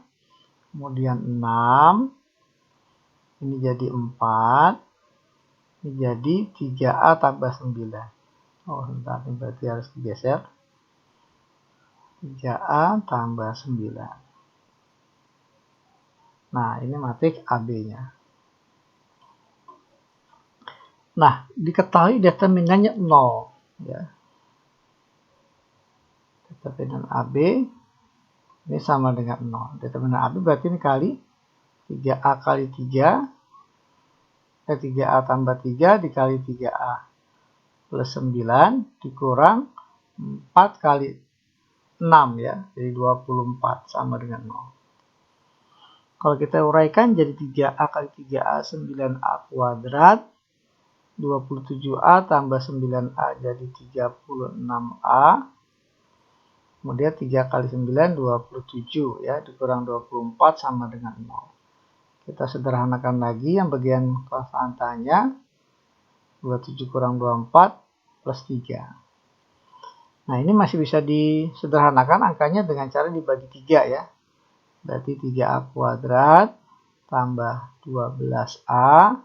Kemudian 6. Ini jadi 4. Ini jadi 3A tambah 9. Oh, bentar, ini berarti harus digeser. 3A tambah 9. Nah, ini matriks AB-nya. Nah, diketahui determinannya 0. Ya. Determinan AB ini sama dengan 0. Determinan AB berarti ini kali 3A kali 3. 3A tambah 3 dikali 3A plus 9 dikurang 4 kali 6 ya. Jadi 24 sama dengan 0. Kalau kita uraikan jadi 3A kali 3A 9A kuadrat. 27A tambah 9A jadi 36A. Kemudian 3 kali 9, 27 ya, dikurang 24 sama dengan 0. Kita sederhanakan lagi yang bagian konstantanya. 27 kurang 24 plus 3. Nah, ini masih bisa disederhanakan angkanya dengan cara dibagi 3 ya. Berarti 3A kuadrat tambah 12A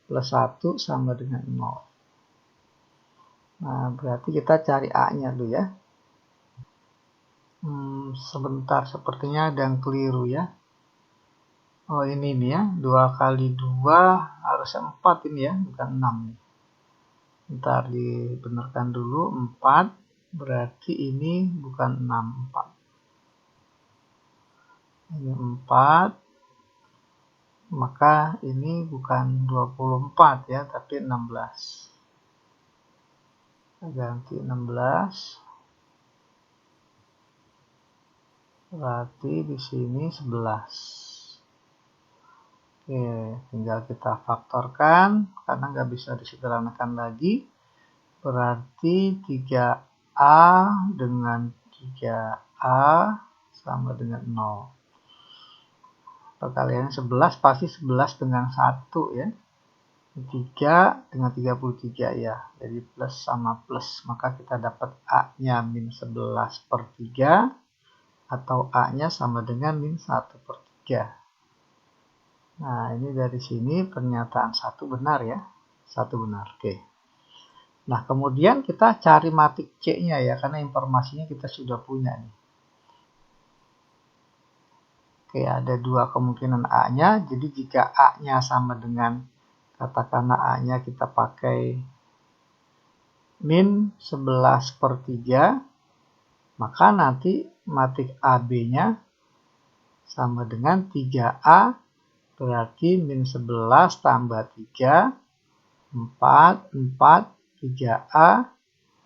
plus 1 sama dengan 0. Nah, berarti kita cari A-nya dulu ya. Sebentar, sepertinya ada yang keliru ya. Oh, ini nih ya, 2 kali 2 harusnya 4 ini ya, bukan 6 nih. Bentar, dibenarkan dulu, 4, berarti ini bukan 6, 4. Ini 4, maka ini bukan 24 ya, tapi 16. Kita ganti 16. Berarti di sini 11. Oke, tinggal kita faktorkan karena nggak bisa disederhanakan lagi. Berarti 3A dengan 3A sama dengan 0. Perkalian 11 pasti 11 dengan 1 ya. 3 dengan 33 ya. Jadi plus sama plus. Maka kita dapat A-nya min 11 per 3. Atau A-nya sama dengan min 1 per 3. Nah, ini dari sini pernyataan 1 benar ya. 1 benar. Oke. Nah, kemudian kita cari matik C-nya ya. Karena informasinya kita sudah punya nih. Oke, ada dua kemungkinan A-nya. Jadi jika A-nya sama dengan, katakanlah A-nya kita pakai min 11 per 3, maka nanti matik AB-nya sama dengan 3A, berarti min 11 tambah 3, 4, 3A,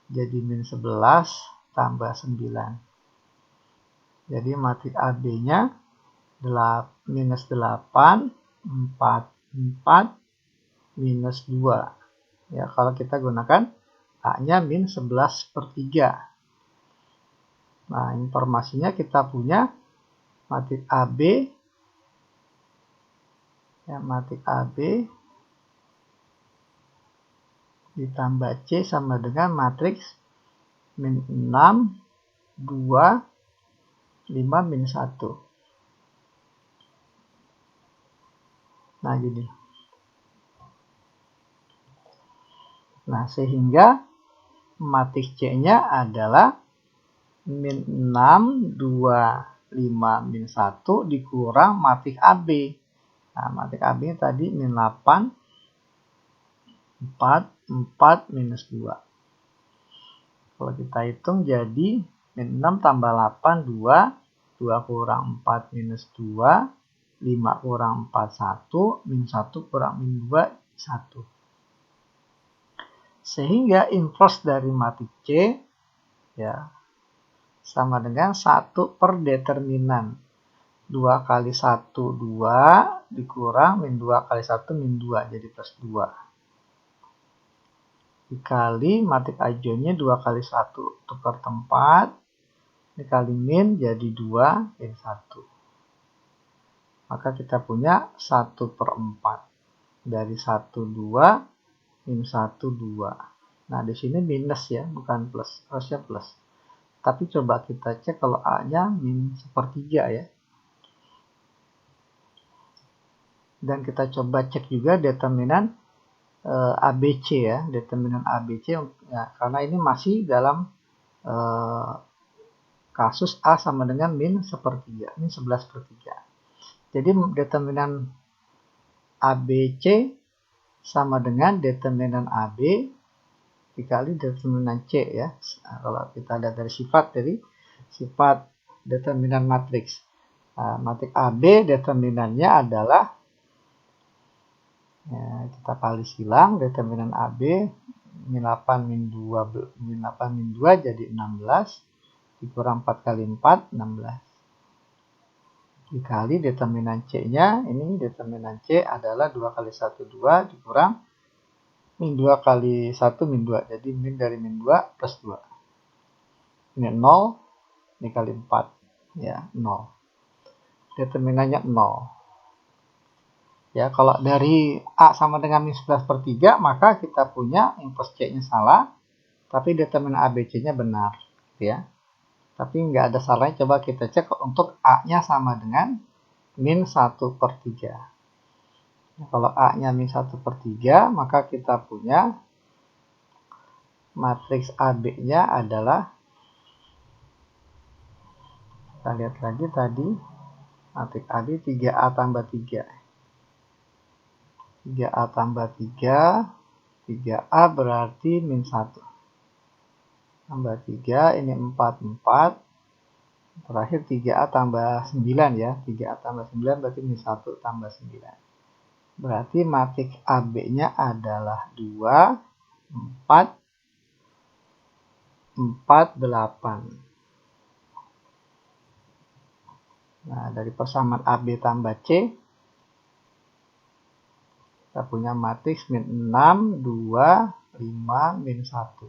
jadi min 11 tambah 9. Jadi matik AB-nya minus 8, 4, minus 2. Ya, kalau kita gunakan A-nya min 11 per 3. Nah, informasinya kita punya matik AB. Ya, matik AB ditambah C sama dengan matriks min 6, 2, 5, min 1. Nah, gini. Nah, sehingga matik C-nya adalah min 6, 2, 5, min 1 dikurang matik AB. Nah, matik AB tadi min 8, 4, minus 2. Kalau kita hitung jadi min 6 tambah 8, 2, 2 kurang 4, minus 2, 5 kurang 4, 1, min 1 kurang min 2, 1. Sehingga inverse dari matik C ya sama dengan 1 per determinan. 2 kali 1, 2, dikurang min 2 kali 1, min 2, jadi plus 2. Dikali matik ajonya 2 kali 1, tukar tempat, dikali min, jadi 2, min 1. Maka kita punya 1 per 4. Dari 1, 2, min 1, 2. Nah, di sini minus ya, bukan plus. Harusnya plus. Tapi coba kita cek kalau A-nya min 1/3 ya. Dan kita coba cek juga determinan ABC ya. Determinan ABC ya, karena ini masih dalam kasus A sama dengan min 1/3. Min 11/3. Jadi determinan ABC sama dengan determinan AB dikali determinan C ya. Nah, kalau kita lihat dari sifat determinan matriks. Nah, matrik AB determinannya adalah ya, kita kali silang determinan AB min 8 min 2 jadi 16 dikurang 4 kali 4 16 dikali determinan C-nya. Ini determinan C adalah 2 kali 1 2 dikurang min 2 kali 1 min 2. Jadi min dari min 2 plus 2. Ini 0 dikali 4 ya 0. Determinannya 0. Ya, kalau dari A sama dengan min 11/3 maka kita punya inverse C-nya salah, tapi determinan ABC-nya benar ya. Tapi nggak ada salahnya coba kita cek untuk A-nya sama dengan min 1/3. Nah, kalau A-nya min 1/3 maka kita punya matriks AB-nya adalah, kita lihat lagi tadi matriks AB 3A tambah 3. 3A tambah 3, 3A berarti min 1. Tambah 3, ini 4, 4. Terakhir 3A tambah 9 ya. 3A tambah 9 berarti min 1 tambah 9. Berarti matriks AB-nya adalah 2, 4, 4, 8. Nah, dari persamaan AB tambah C, punya matriks min 6, 2, 5, min 1.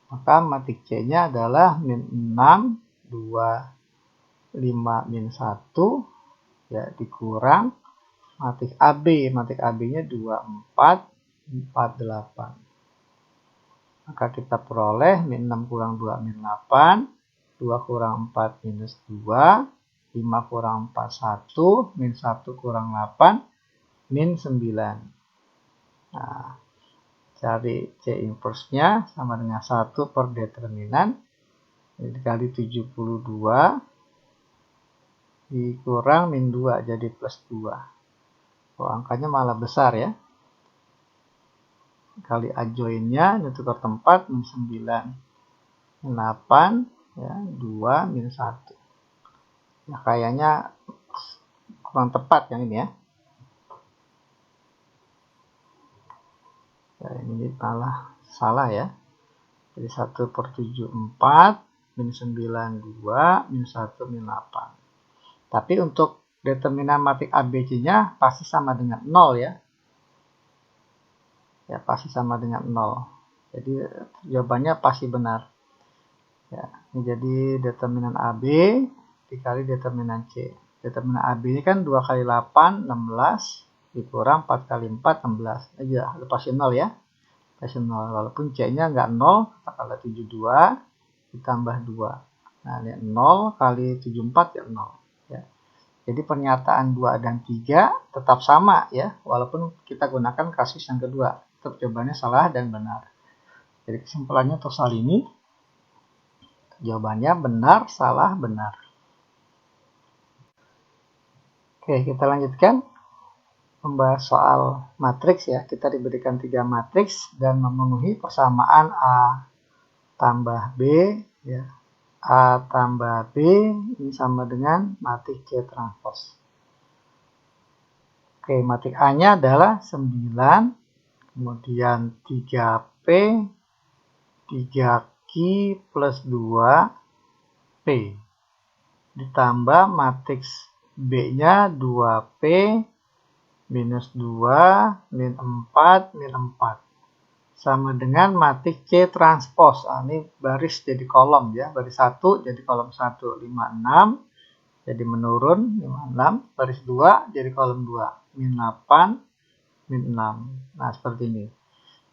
Maka matriks C-nya adalah min 6, 2, 5, min 1, ya, dikurang matriks AB. Matriks AB-nya 2, 4, 4, 8. Maka kita peroleh min 6 kurang 2, min 8, 2 kurang 4, minus 2, 5 kurang 4, 1, min 1 kurang 8, min 9. Nah, cari C inverse-nya sama dengan 1 per determinan. Jadi dikali 72 dikurang min 2 jadi plus 2. Oh, angkanya malah besar ya. Kali adjoinnya ini tukar tempat min 9, min 8, ya, 2, min 1. Ya, kayaknya kurang tepat yang ini ya. Ya, ini malah salah ya. Jadi 1 per 7, 4, min 9, 2, min 1, min 8. Tapi untuk determinan matriks ABC-nya pasti sama dengan 0 ya. Ya, pasti sama dengan 0. Jadi jawabannya pasti benar. Ya, ini jadi determinan AB dikali determinan C. Determinan AB ini kan 2 kali 8, 16, dikurang 4 kali 4, 16. Aja, pasti 0 ya. Pasti 0. Walaupun C-nya nggak 0, katakanlah 72, ditambah 2. Nah, ini 0 kali 74 ya 0. Ya. Jadi pernyataan 2 dan 3 tetap sama ya, walaupun kita gunakan kasus yang kedua. Tetap jawabannya salah dan benar. Jadi kesimpulannya untuk soal ini, jawabannya benar, salah, benar. Oke, kita lanjutkan membahas soal matriks ya. Kita diberikan 3 matriks dan memenuhi persamaan A tambah B ya. A tambah B ini sama dengan matriks C transpose. Oke, matriks A-nya adalah 9, kemudian 3P, 3Q plus 2P. Ditambah matriks B-nya 2P, minus 2, min 4, min 4. Sama dengan matriks C transpose. Nah, ini baris jadi kolom ya. Baris 1 jadi kolom 1, 5, 6. Jadi menurun, 5, 6. Baris 2 jadi kolom 2, min 8, min 6. Nah, seperti ini.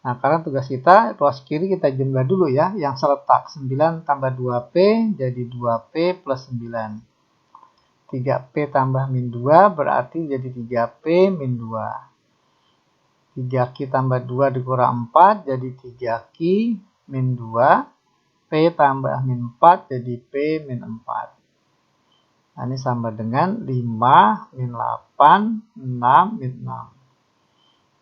Nah, karena tugas kita, ruas kiri kita jumlah dulu ya. Yang seletak, 9 tambah 2P jadi 2P plus 9. 3P tambah min 2 berarti jadi 3P min 2. 3Q tambah 2 dikurang 4 jadi 3Q min 2. P tambah min 4 jadi P min 4. Nah, ini sama dengan 5 min 8, 6 min 6.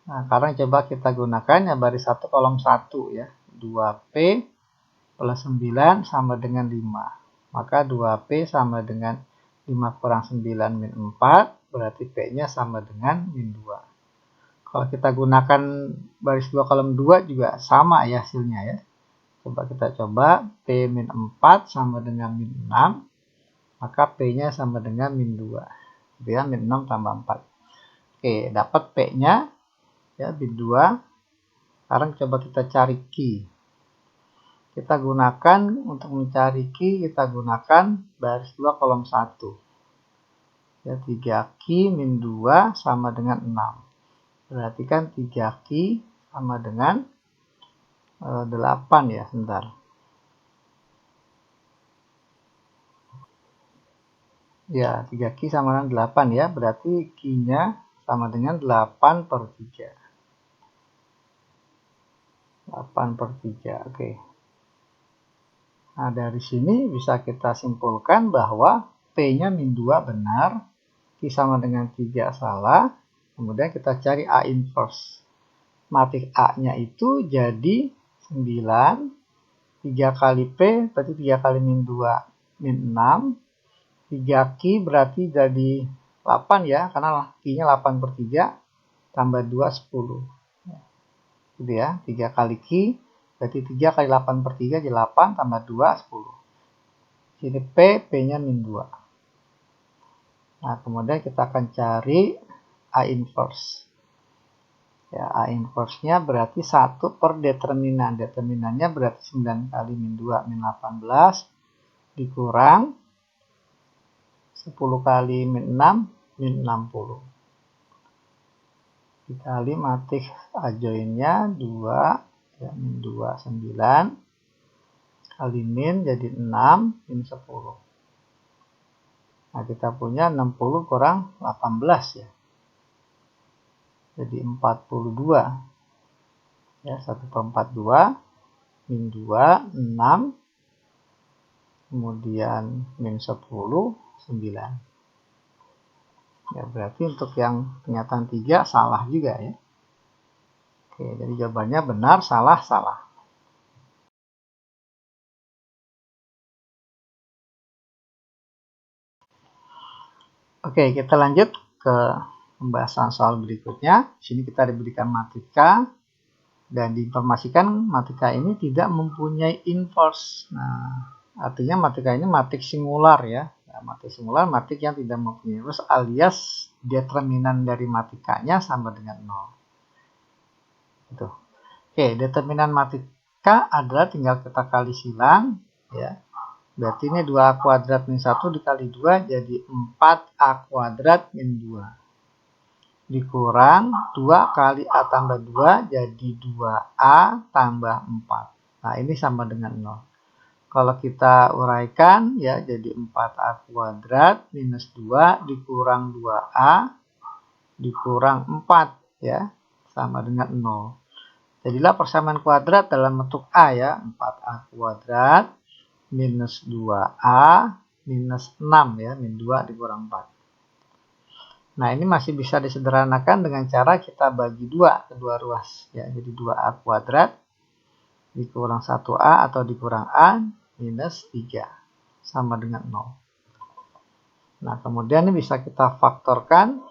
Nah, sekarang coba kita gunakan ya baris 1 kolom 1 ya. 2P plus 9 sama dengan 5. Maka 2P sama dengan 5 kurang 9 min 4. Berarti P-nya sama dengan min 2. Kalau kita gunakan baris 2 kolom 2 juga sama ya hasilnya ya. Coba kita coba P min 4 sama dengan min 6. Maka P-nya sama dengan min 2. Jadi ya, min 6 tambah 4. Oke, dapat P-nya ya min 2. Sekarang coba kita cari Q. Kita gunakan untuk mencari Q, kita gunakan baris 2 kolom 1. Ya, 3Q min 2 sama dengan 6. Berarti kan 3Q sama dengan 8 ya, sebentar. Ya, 3Q sama dengan 8 ya, berarti Q-nya sama dengan 8 per 3. 8 per 3, oke. Nah, dari sini bisa kita simpulkan bahwa P-nya min 2 benar, Q sama dengan 3 salah. Kemudian kita cari A inverse. Matriks A-nya itu jadi 9. 3 kali P berarti 3 kali min 2, min 6. 3Q berarti jadi 8 ya. Karena Q-nya 8 per 3. Tambah 2, 10. Gitu ya. 3 kali Q berarti 3 kali 8 per 3 jadi 8. Tambah 2, 10. Sini P-nya min 2. Nah, kemudian kita akan cari A inverse. Ya, A inverse-nya berarti 1 per determinan. Determinannya berarti 9 kali min 2 min 18 dikurang 10 kali min 6 min 60. Dikali matik adjoinnya 2 ya, min 2 9 kali min jadi 6 min 10. Nah, kita punya 60 kurang 18 ya. Jadi 42. Ya, 1 per 42 min 2 6 kemudian min 10 9. Ya, berarti untuk yang pernyataan 3 salah juga ya. Oke, jadi jawabannya benar, salah, salah. Oke, kita lanjut ke pembahasan soal berikutnya. Di sini kita diberikan matrika dan diinformasikan matrika ini tidak mempunyai inverse. Nah, artinya matrika ini matrik singular ya. Matrik singular, matrik yang tidak mempunyai inverse alias determinan dari matrikanya sama dengan 0. Gitu. Oke, determinan matrika adalah tinggal kita kali silang ya. Berarti ini 2A kuadrat min 1 dikali 2 jadi 4A kuadrat min 2. Dikurang 2 kali A tambah 2 jadi 2A tambah 4. Nah, ini sama dengan 0. Kalau kita uraikan ya jadi 4A kuadrat minus 2 dikurang 2A dikurang 4 ya sama dengan 0. Jadilah persamaan kuadrat dalam bentuk A ya, 4A kuadrat minus 2A minus 6 ya, min 2 dikurang 4. Nah, ini masih bisa disederhanakan dengan cara kita bagi 2 kedua ruas ya. Jadi 2A kuadrat dikurang 1A atau dikurang A minus 3 sama dengan 0. Nah, kemudian ini bisa kita faktorkan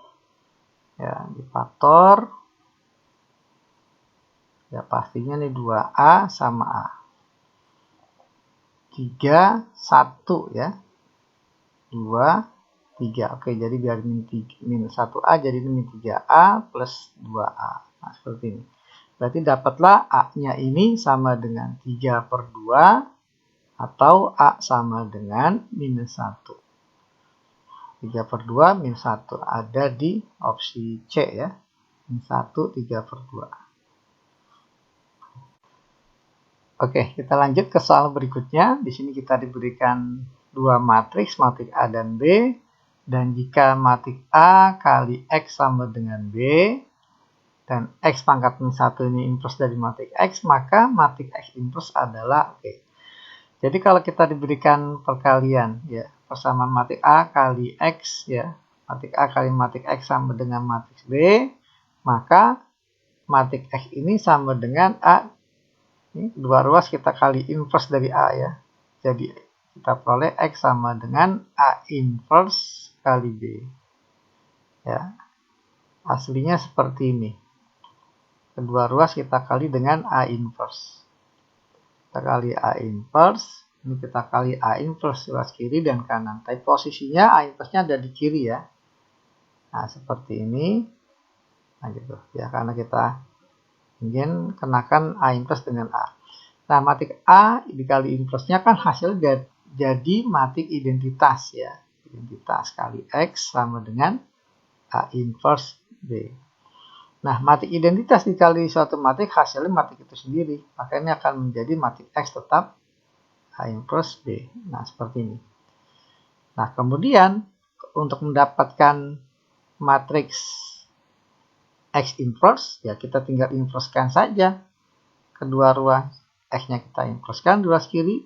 ya, difaktor ya, pastinya nih 2A sama A 3 1 ya 2 3. Oke, jadi biar min 1A jadi min 3A plus 2A. Nah, seperti ini. Berarti dapatlah A-nya ini sama dengan 3 per 2 atau A sama dengan minus 1. 3 per 2 min 1 ada di opsi C ya. Min 1 3 per 2. Oke, kita lanjut ke soal berikutnya. Di sini kita diberikan dua matriks, matrik A dan B. Dan jika matrik A kali X sama dengan B, dan X pangkat min 1 ini inverse dari matrik X, maka matrik X inverse adalah oke. Jadi kalau kita diberikan perkalian, ya, persamaan matrik A kali X, ya, matrik A kali matrik X sama dengan matriks B, maka matrik X ini sama dengan A. Ini dua ruas kita kali inverse dari A ya. Jadi kita peroleh X sama dengan A inverse kali B. Ya. Aslinya seperti ini. Kedua ruas kita kali dengan A inverse. Kita kali A inverse. Ini kita kali A inverse ruas kiri dan kanan. Tapi posisinya A inverse-nya ada di kiri ya. Nah, seperti ini. Nah, gitu. Ya, karena kita ingin kenakan A inverse dengan A. Nah, matrik A dikali inverse-nya kan hasil jadi matrik identitas ya. Identitas kali X sama dengan A inverse B. Nah, matrik identitas dikali suatu matrik hasilnya matrik itu sendiri. Maka ini akan menjadi matrik X tetap A inverse B. Nah, seperti ini. Nah, kemudian untuk mendapatkan matriks X inverse, ya kita tinggal inversekan saja kedua ruas X-nya kita inversekan di ruas kiri,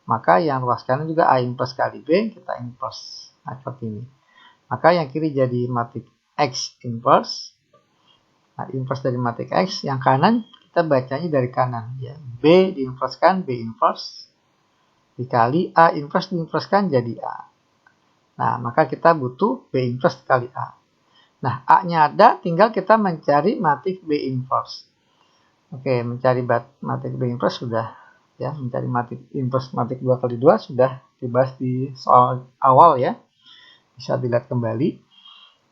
maka yang ruas kanan juga A inverse kali B kita inverse. Nah, seperti ini. Maka yang kiri jadi matrik X inverse. Nah, inverse dari matrik X, yang kanan kita bacanya dari kanan ya. B diinversekan B inverse dikali A inverse diinversekan jadi A. Nah, maka kita butuh B inverse kali A. Nah, A-nya ada, tinggal kita mencari matrik B inverse. Oke, mencari matrik B inverse sudah ya, mencari matrik inverse matrik 2 kali 2 sudah dibahas di soal awal ya. Bisa dilihat kembali.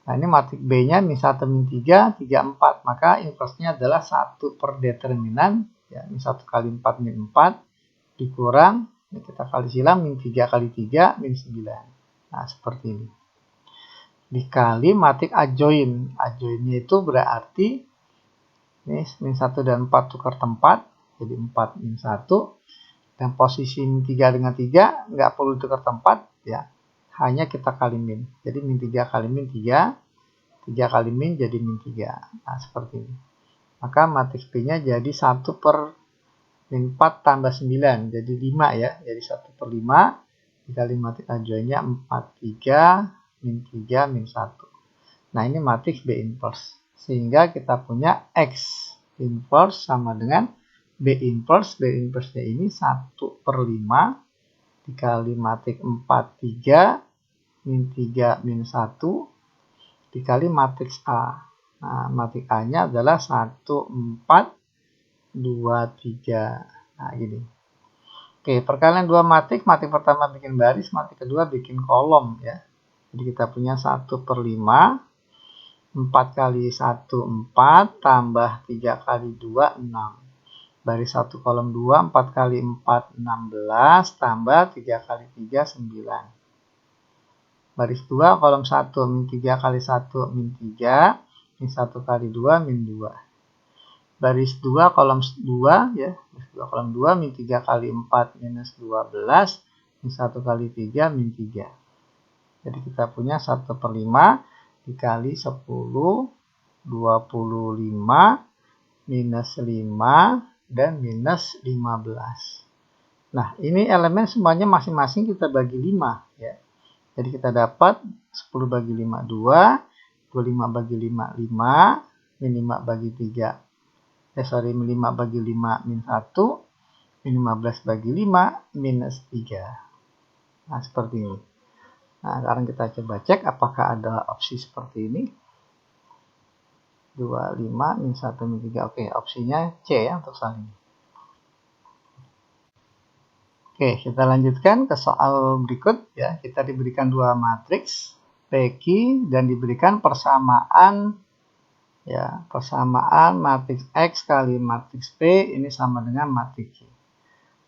Nah, ini matrik B-nya min 1 min 3, 3, 4. Maka inverse-nya adalah 1 per determinan. Ya, min 1 kali 4 min 4 dikurang, ini kita kali silang, min 3 kali 3 min 9. Nah, seperti ini. Dikali matrik adjoin. Adjoinnya itu berarti ini min 1 dan 4 tukar tempat. Jadi 4 min 1. Dan posisi min 3 dengan 3 nggak perlu tukar tempat. Ya, hanya kita kali min. Jadi min 3 kali min 3. 3 kali min jadi min 3. Nah, seperti ini. Maka matriks B-nya jadi 1 per min 4 tambah 9. Jadi 5 ya. Jadi 1 per 5. Dikali matriks adjoinnya 4, 3, min 3, min 1. Nah, ini matriks B inverse. Sehingga kita punya X inverse sama dengan B inverse. B inverse-nya ini 1 per 5 dikali matrik 4, 3, min 3, min 1, dikali matriks A. Nah, matrik A-nya adalah 1, 4, 2, 3. Nah, gini. Oke, perkalian dua matrik. Matrik pertama bikin baris, matrik kedua bikin kolom ya. Jadi kita punya 1 per 5, 4 kali 1, 4, tambah 3 kali 2, 6. Baris 1 kolom 2, 4 kali 4, 16, tambah 3 kali 3, 9. Baris 2 kolom 1, min 3 kali 1, min 3, min 1 kali 2, min 2. Baris 2 kolom 2, ya, baris 2 kolom 2, min 3 kali 4, minus 12, min 1 kali 3, min 3. Jadi kita punya 1 per 5 dikali 10, 25, minus 5, dan minus 15. Nah, ini elemen semuanya masing-masing kita bagi 5 ya. Jadi kita dapat 10 bagi 5 2, 25 bagi 5 5, min 5 bagi 3. Min 5 bagi 5 min 1, min 15 bagi 5 minus 3. Nah, seperti ini. Nah, sekarang kita coba cek apakah ada opsi seperti ini. 25 min 1 min 3. Oke, opsinya C ya untuk soal ini. Oke, kita lanjutkan ke soal berikut ya. Kita diberikan dua matriks PQ dan diberikan persamaan ya, persamaan matriks X kali matriks P ini sama dengan matriks Q.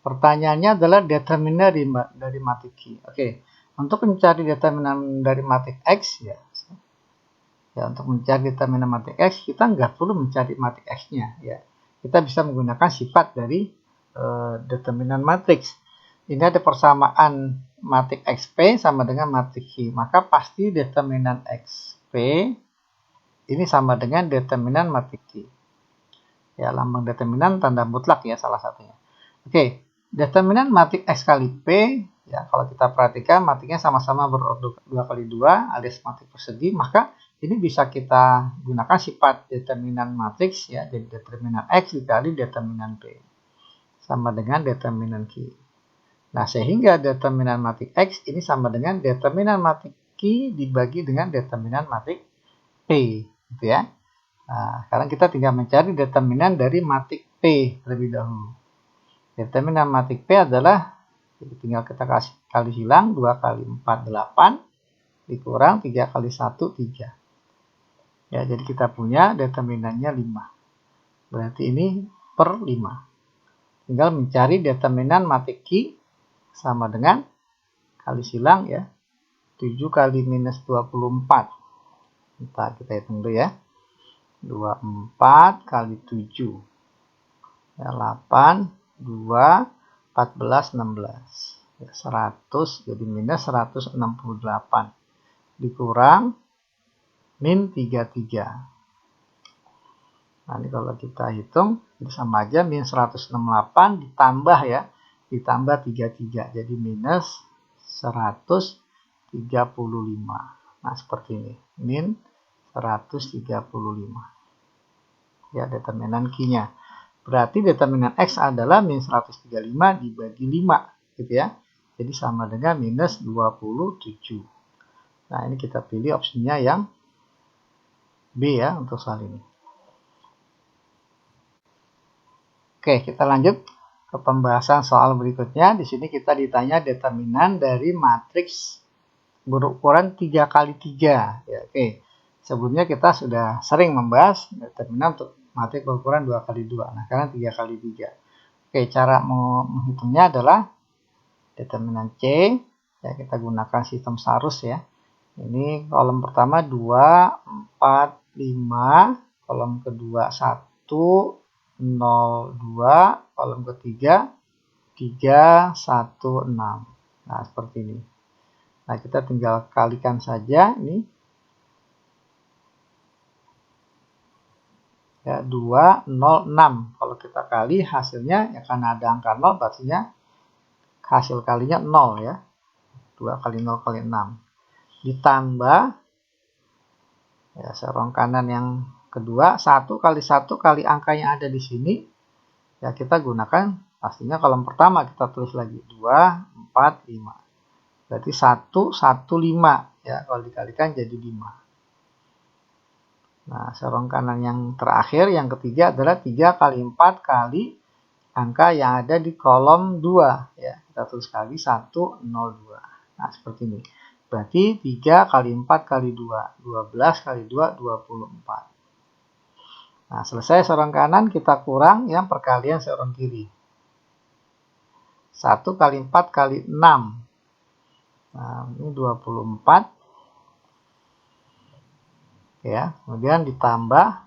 Pertanyaannya adalah determinan dari matriks Q. Oke, untuk mencari determinan dari matriks X ya. Ya, untuk mencari determinan matriks X, kita nggak perlu mencari matriks X-nya. Ya. Kita bisa menggunakan sifat dari determinan matriks. Ini ada persamaan matriks XP sama dengan matriks Q. Maka pasti determinan XP ini sama dengan determinan matriks Q. Ya, lambang determinan tanda mutlak ya salah satunya. Oke, determinan matriks X kali P, ya kalau kita perhatikan matriksnya sama-sama berorder 2 kali 2 alias matriks persegi, maka ini bisa kita gunakan sifat determinan matriks ya, jadi determinan X dikali determinan P sama dengan determinan Q. Nah, sehingga determinan matriks X ini sama dengan determinan matriks Q dibagi dengan determinan matriks P, gitu ya. Nah, sekarang kita tinggal mencari determinan dari matriks P terlebih dahulu. Determinan matriks P adalah tinggal kita kali silang 2 kali 4 8 dikurang 3 kali 1 3. Ya, jadi kita punya determinannya 5. Berarti ini per 5. Tinggal mencari determinan matriks Q sama dengan kali silang ya. 7 kali minus 24. Kita hitung dulu ya. 24 kali 7. Ya, 8, 2, 14, 16. Ya, 100 jadi minus 168. Dikurang min 33. Nah, ini kalau kita hitung, itu sama aja min 168 ditambah ya, ditambah 33. Jadi minus 135. Nah, seperti ini. Min 135. Ya, determinan Q-nya. Berarti determinan X adalah min 135 dibagi 5. Gitu ya. Jadi sama dengan minus 27. Nah, ini kita pilih opsinya yang B ya untuk soal ini. Oke, kita lanjut ke pembahasan soal berikutnya. Di sini kita ditanya determinan dari matriks berukuran 3 kali 3. Ya, oke. sebelumnya kita sudah sering membahas determinan untuk matrik berukuran 2x2. Nah, karena 3x3. Oke, cara menghitungnya adalah determinan C. Ya, kita gunakan sistem Sarus ya. Ini kolom pertama 2, 4, 5. Kolom kedua 1, 0, 2. Kolom ketiga 3, 1, 6. Nah, seperti ini. Nah, kita tinggal kalikan saja ini. Ya, 2, 0, 6. Kalau kita kali hasilnya, ya karena ada angka 0, berarti hasil kalinya 0 ya. 2 kali 0 kali 6. Ditambah, ya serong kanan yang kedua, 1 kali 1 kali angka yang ada di sini. Ya, kita gunakan, pastinya kolom pertama kita tulis lagi. 2, 4, 5. Berarti 1, 1, 5. Ya, kalau dikalikan jadi 5. Nah, serong kanan yang terakhir, yang ketiga adalah 3 kali 4 kali angka yang ada di kolom 2. Ya, kita tulis kali 1, 0, 2. Nah, seperti ini. Berarti 3 kali 4 kali 2. 12 kali 2, 24. Nah, selesai serong kanan, kita kurang yang perkalian serong kiri. 1 kali 4 kali 6. Nah, ini 24. Ya, kemudian ditambah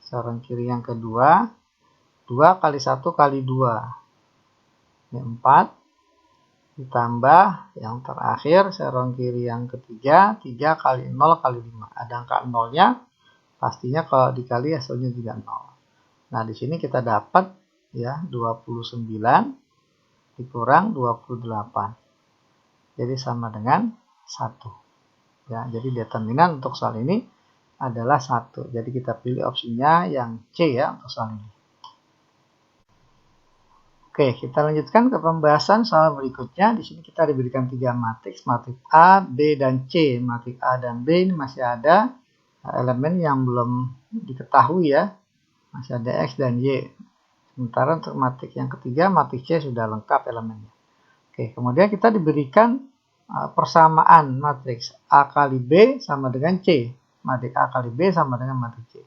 serong kiri yang kedua, 2 kali 1 kali 2. Ini 4. Ditambah yang terakhir serong kiri yang ketiga, 3 kali 0 kali 5. Ada angka 0-nya, pastinya kalau dikali hasilnya juga 0. Nah, di sini kita dapat ya 29 dikurang 28. Jadi sama dengan 1. Ya, jadi determinan untuk soal ini adalah 1. Jadi kita pilih opsinya yang C ya untuk soal ini. Oke, kita lanjutkan ke pembahasan soal berikutnya. Di sini kita diberikan 3 matriks, matrik A, B, dan C. Matrik A dan B ini masih ada elemen yang belum diketahui ya. Masih ada X dan Y. Sementara untuk matrik yang ketiga, matrik C sudah lengkap elemennya. Oke, kemudian kita diberikan persamaan matriks A kali B sama dengan C. Matrik A kali B sama dengan matrik C.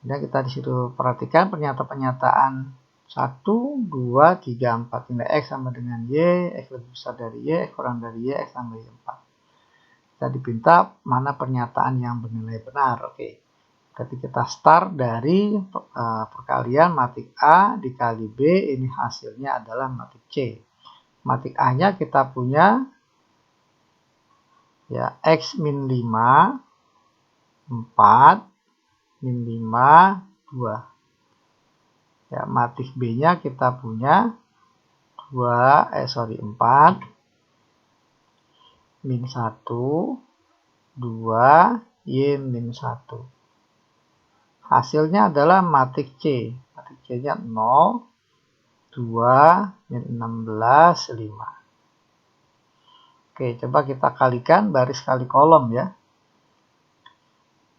Kemudian kita disitu perhatikan pernyataan 1, 2, 3, 4. Nilai X sama dengan Y, X lebih besar dari Y, X kurang dari Y, X sama Y 4. Kita dipinta mana pernyataan yang bernilai benar. Oke. Berarti kita start dari perkalian matrik A dikali B, ini hasilnya adalah matrik C. Matrik A-nya kita punya ya X min 5, 4, min 5, 2. Ya, matrik B-nya kita punya 4, min 1, 2, Y min 1. Hasilnya adalah matrik C. Matrik C-nya 0, 2, min 16, 5. Oke, coba kita kalikan baris kali kolom ya.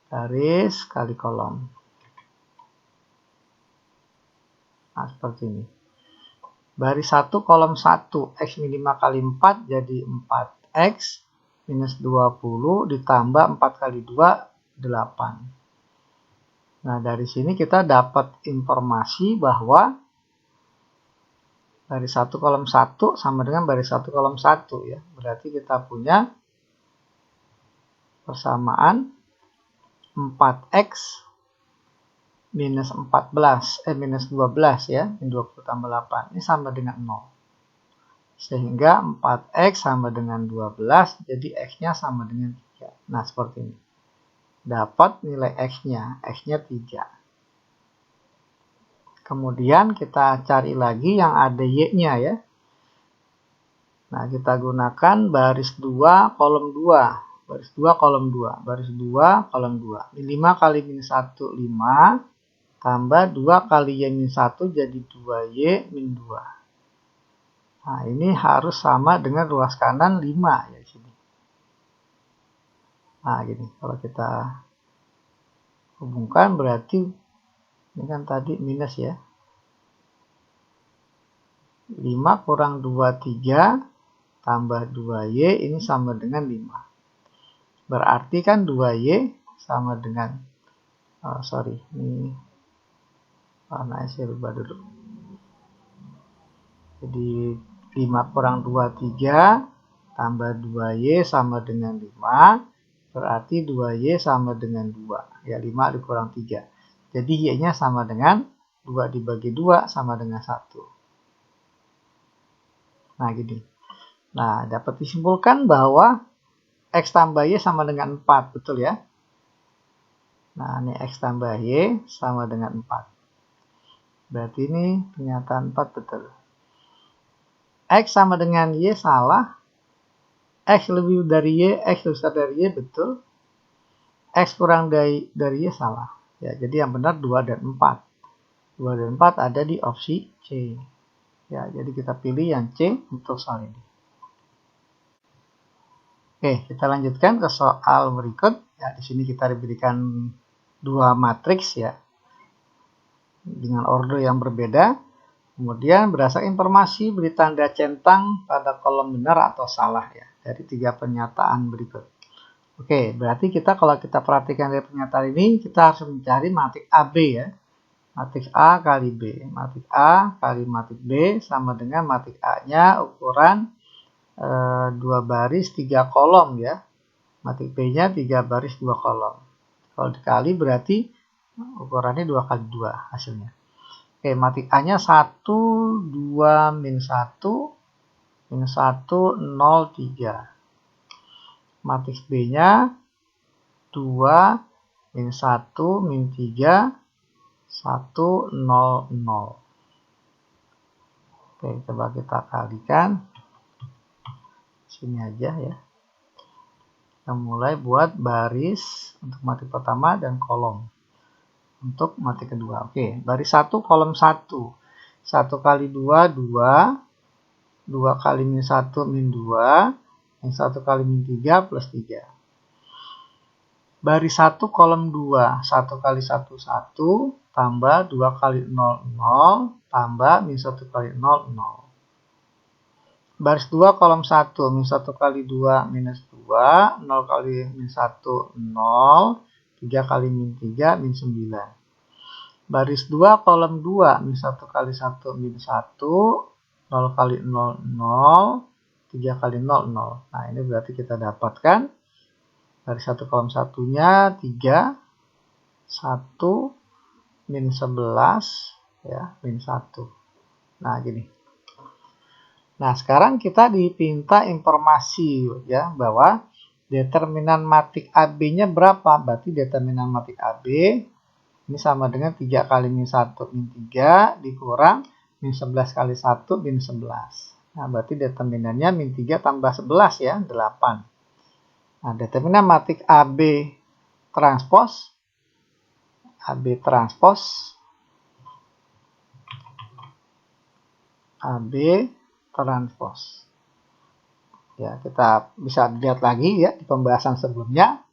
Baris kali kolom. Nah, seperti ini. Baris 1 kolom 1. X min 5 kali 4 jadi 4X. Minus 20 ditambah 4 kali 2, 8. Nah, dari sini kita dapat informasi bahwa baris 1 kolom 1 sama dengan baris 1 kolom 1 ya. Berarti kita punya persamaan 4X minus 12 ya, min 20 tambah 8. Ini sama dengan 0. Sehingga 4X sama dengan 12, jadi X-nya sama dengan 3. Nah, seperti ini. Dapat nilai X-nya 3. Kemudian kita cari lagi yang ada Y-nya ya. Nah, kita gunakan baris 2 kolom 2. Baris 2 kolom 2. Baris 2 kolom 2. Min 5 kali min 1, 5. Tambah 2 kali Y min 1 jadi 2Y min 2. Nah, ini harus sama dengan ruas kanan 5 ya di sini. Nah, gini. Kalau kita hubungkan berarti ini kan tadi minus ya. 5 kurang 2, 3. Tambah 2Y ini sama dengan 5. Berarti kan 2Y sama dengan sorry, ini warnanya saya rubah dulu. Jadi 5 kurang 2, 3, tambah 2Y sama dengan 5, berarti 2Y sama dengan 2. Ya, 5 dikurang 3. Jadi Y-nya sama dengan 2 dibagi 2 sama dengan 1. Nah, gini. Nah, dapat disimpulkan bahwa X tambah Y sama dengan 4, betul ya? Nah, ini X tambah Y sama dengan 4. Berarti ini pernyataan 4 betul. X sama dengan Y salah. X lebih dari Y, X besar dari Y betul. X kurang dari Y salah. Ya, jadi yang benar 2 dan 4. 2 dan 4 ada di opsi C. Ya, jadi kita pilih yang C untuk soal ini. Oke, kita lanjutkan ke soal berikut. Ya, di sini kita diberikan 2 matriks ya. Dengan order yang berbeda. Kemudian berdasarkan informasi beri tanda centang pada kolom benar atau salah ya dari 3 pernyataan berikut. Oke, berarti kalau kita perhatikan dari pernyataan ini kita harus mencari matriks AB ya. Matriks A kali B. Matriks A kali matriks B sama dengan matriks A-nya ukuran 2 baris 3 kolom ya. Matriks B-nya 3 baris 2 kolom. Kalau dikali berarti ukurannya 2 kali 2 hasilnya. Oke, matriks A-nya 1, 2, min 1, min 1, 0, 3. Matriks B-nya 2, min 1, min 3, 1, 0, 0. Oke, coba kita kalikan. Sini aja ya. Kita mulai buat baris untuk matriks pertama dan kolom. Untuk matriks kedua. Oke, baris 1 kolom 1. 1 kali 2 2. 2 kali min 1 min 2. Min 1 kali min 3 plus 3. Baris 1 kolom 2. 1 kali 1 1 tambah 2 kali 0 0 tambah min 1 kali 0 0. Baris 2 kolom 1. Min 1 kali 2 minus 2. 0 kali min 1 0. 3 kali min 3 min 9. Baris 2 kolom 2 min 1 kali 1 min 1. 0 kali 0 0. 3 kali 0 0. Nah ini berarti kita dapatkan baris 1 kolom 1 nya 3. 1 min 11 ya min 1. Nah gini. Nah sekarang kita diminta informasi ya bahwa determinan matriks AB-nya berapa? Berarti determinan matriks AB ini sama dengan 3 kali min 1 min 3 dikurang min 11 kali 1 min 11. Nah berarti determinannya min 3 tambah 11 ya, 8. Nah determinan matriks AB transpos ya kita bisa lihat lagi ya di pembahasan sebelumnya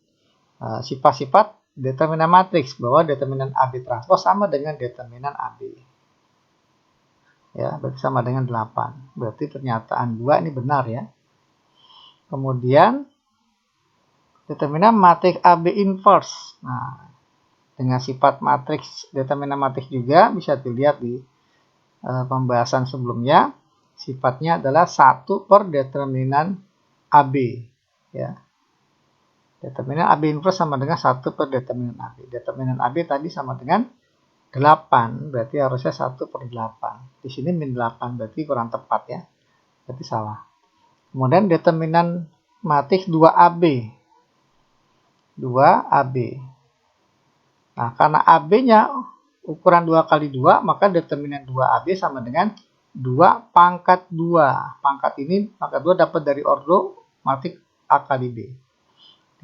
sifat-sifat determinan matriks bahwa determinan AB transpos sama dengan determinan AB ya berarti sama dengan 8 berarti pernyataan 2 ini benar ya. Kemudian determinan matriks AB inverse. Nah dengan sifat matriks determinan matriks juga bisa dilihat di pembahasan sebelumnya. Sifatnya adalah 1 per determinan AB. Ya. Determinan AB inverse sama dengan 1 per determinan AB. Determinan AB tadi sama dengan 8. Berarti harusnya 1 per 8. Di sini min 8. Berarti kurang tepat ya. Berarti salah. Kemudian determinan matriks 2AB. 2AB. Nah, karena AB-nya ukuran 2 kali 2, maka determinan 2AB sama dengan 2 pangkat 2. Pangkat ini, pangkat 2 dapat dari ordo matriks A kali B.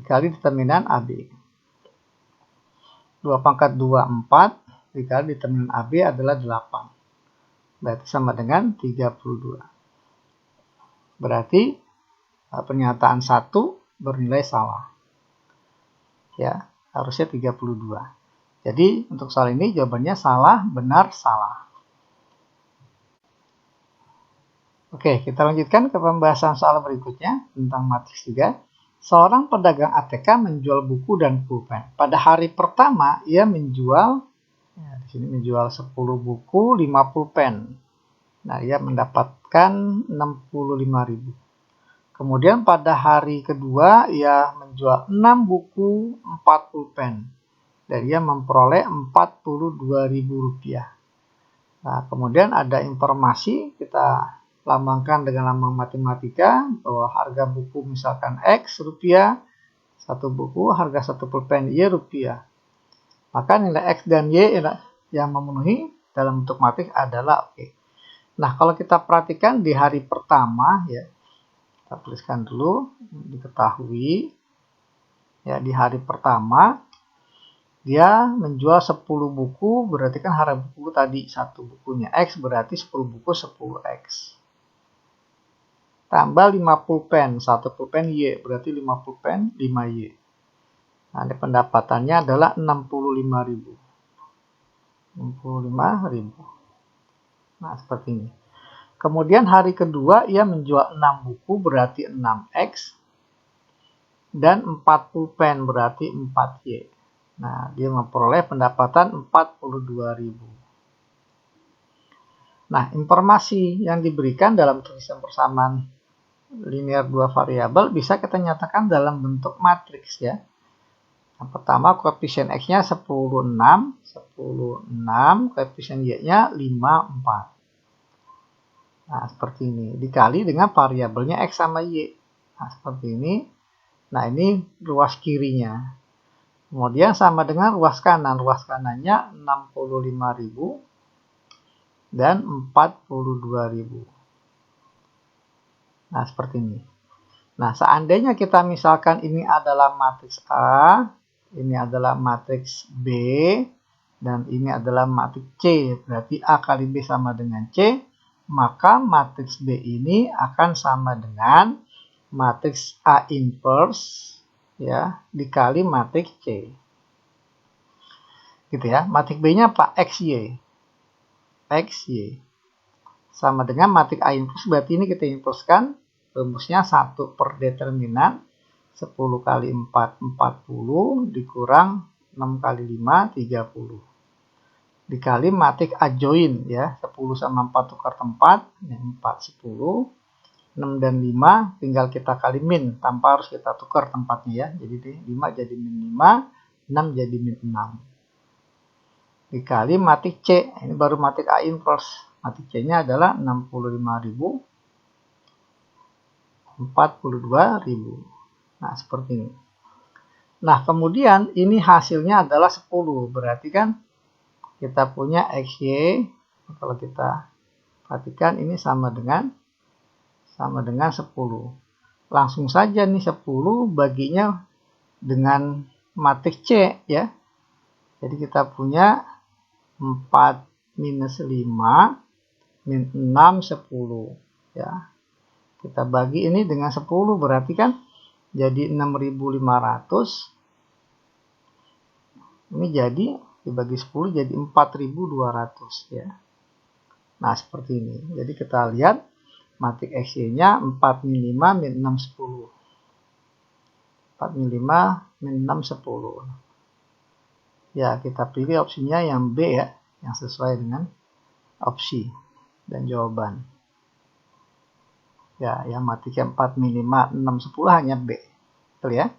Dikali determinan AB. 2 pangkat 2, 4. Dikali determinan AB adalah 8. Berarti sama dengan 32. Berarti pernyataan 1 bernilai salah. Ya, harusnya 32. Jadi untuk soal ini jawabannya salah, benar, salah. Oke, kita lanjutkan ke pembahasan soal berikutnya tentang matriks juga. seorang pedagang ATK menjual buku dan pulpen. Pada hari pertama, ia menjual, ya, di sini menjual 10 buku, 5 pulpen. Nah, ia mendapatkan 65.000. Kemudian pada hari kedua, ia menjual 6 buku, 4 pulpen. Dan ia memperoleh Rp42.000. Nah, kemudian ada informasi, kita lambangkan dengan lambang matematika bahwa harga buku misalkan X rupiah, satu buku harga satu pulpen Y rupiah. Maka nilai X dan Y yang memenuhi dalam bentuk matrik adalah oke. Nah, kalau kita perhatikan di hari pertama, ya, kita tuliskan dulu, diketahui ya, di hari pertama dia menjual 10 buku, berarti kan harga buku tadi satu bukunya X, berarti 10 buku 10X. Tambah 5 pulpen, 1 pulpen Y, berarti 5 pulpen 5Y. Nah, ini pendapatannya adalah 65.000. 65.000. Nah, seperti ini. Kemudian hari kedua ia menjual 6 buku, berarti 6X. Dan 4 pulpen, berarti 4Y. Nah, dia memperoleh pendapatan 42.000. Nah, informasi yang diberikan dalam tulisan persamaan linear dua variabel bisa kita nyatakan dalam bentuk matriks ya. Yang pertama koefisien X-nya 10, 6, 10, 6, koefisien Y-nya 5, 4. Nah, seperti ini. Dikali dengan variabelnya X sama Y. Nah, seperti ini. Nah, ini ruas kirinya. Kemudian sama dengan ruas kanan. Ruas kanannya 65.000 dan 42.000. Nah, seperti ini. Nah, seandainya kita misalkan ini adalah matriks A, ini adalah matriks B, dan ini adalah matriks C. Berarti A kali B sama dengan C, maka matriks B ini akan sama dengan matriks A inverse ya dikali matriks C. Gitu ya. Matriks B-nya apa? XY. XY. Sama dengan matriks A inverse, berarti ini kita inversekan. Rumusnya 1 per determinan 10 kali 4, 40 dikurang 6 kali 5, 30. Dikali matriks adjoin ya, 10 sama 4 tukar tempat, 4, 10, 6 dan 5 tinggal kita kali min, tanpa harus kita tukar tempatnya ya. Jadi 5 jadi min 5, 6 jadi min 6. Dikali matriks C, ini baru matriks A inverse. Matriks C-nya adalah 65.000. 42.000. Nah, seperti ini. Nah, kemudian ini hasilnya adalah 10. Berarti kan kita punya XY. Kalau kita perhatikan ini sama dengan 10. Langsung saja nih 10 baginya dengan matriks C ya. Jadi kita punya 4 minus 5 min 6 10 ya. Kita bagi ini dengan 10 berarti kan jadi 6.500. Ini jadi dibagi 10 jadi 4.200 ya. Nah, seperti ini. Jadi kita lihat matriks XY-nya 4 min 5 min 6 10. 4 min 5 min 6 10. Ya, kita pilih opsinya yang B ya, yang sesuai dengan opsi dan jawaban. Ya, yang matriksnya 4 min 5 6 10 hanya B. Betul ya?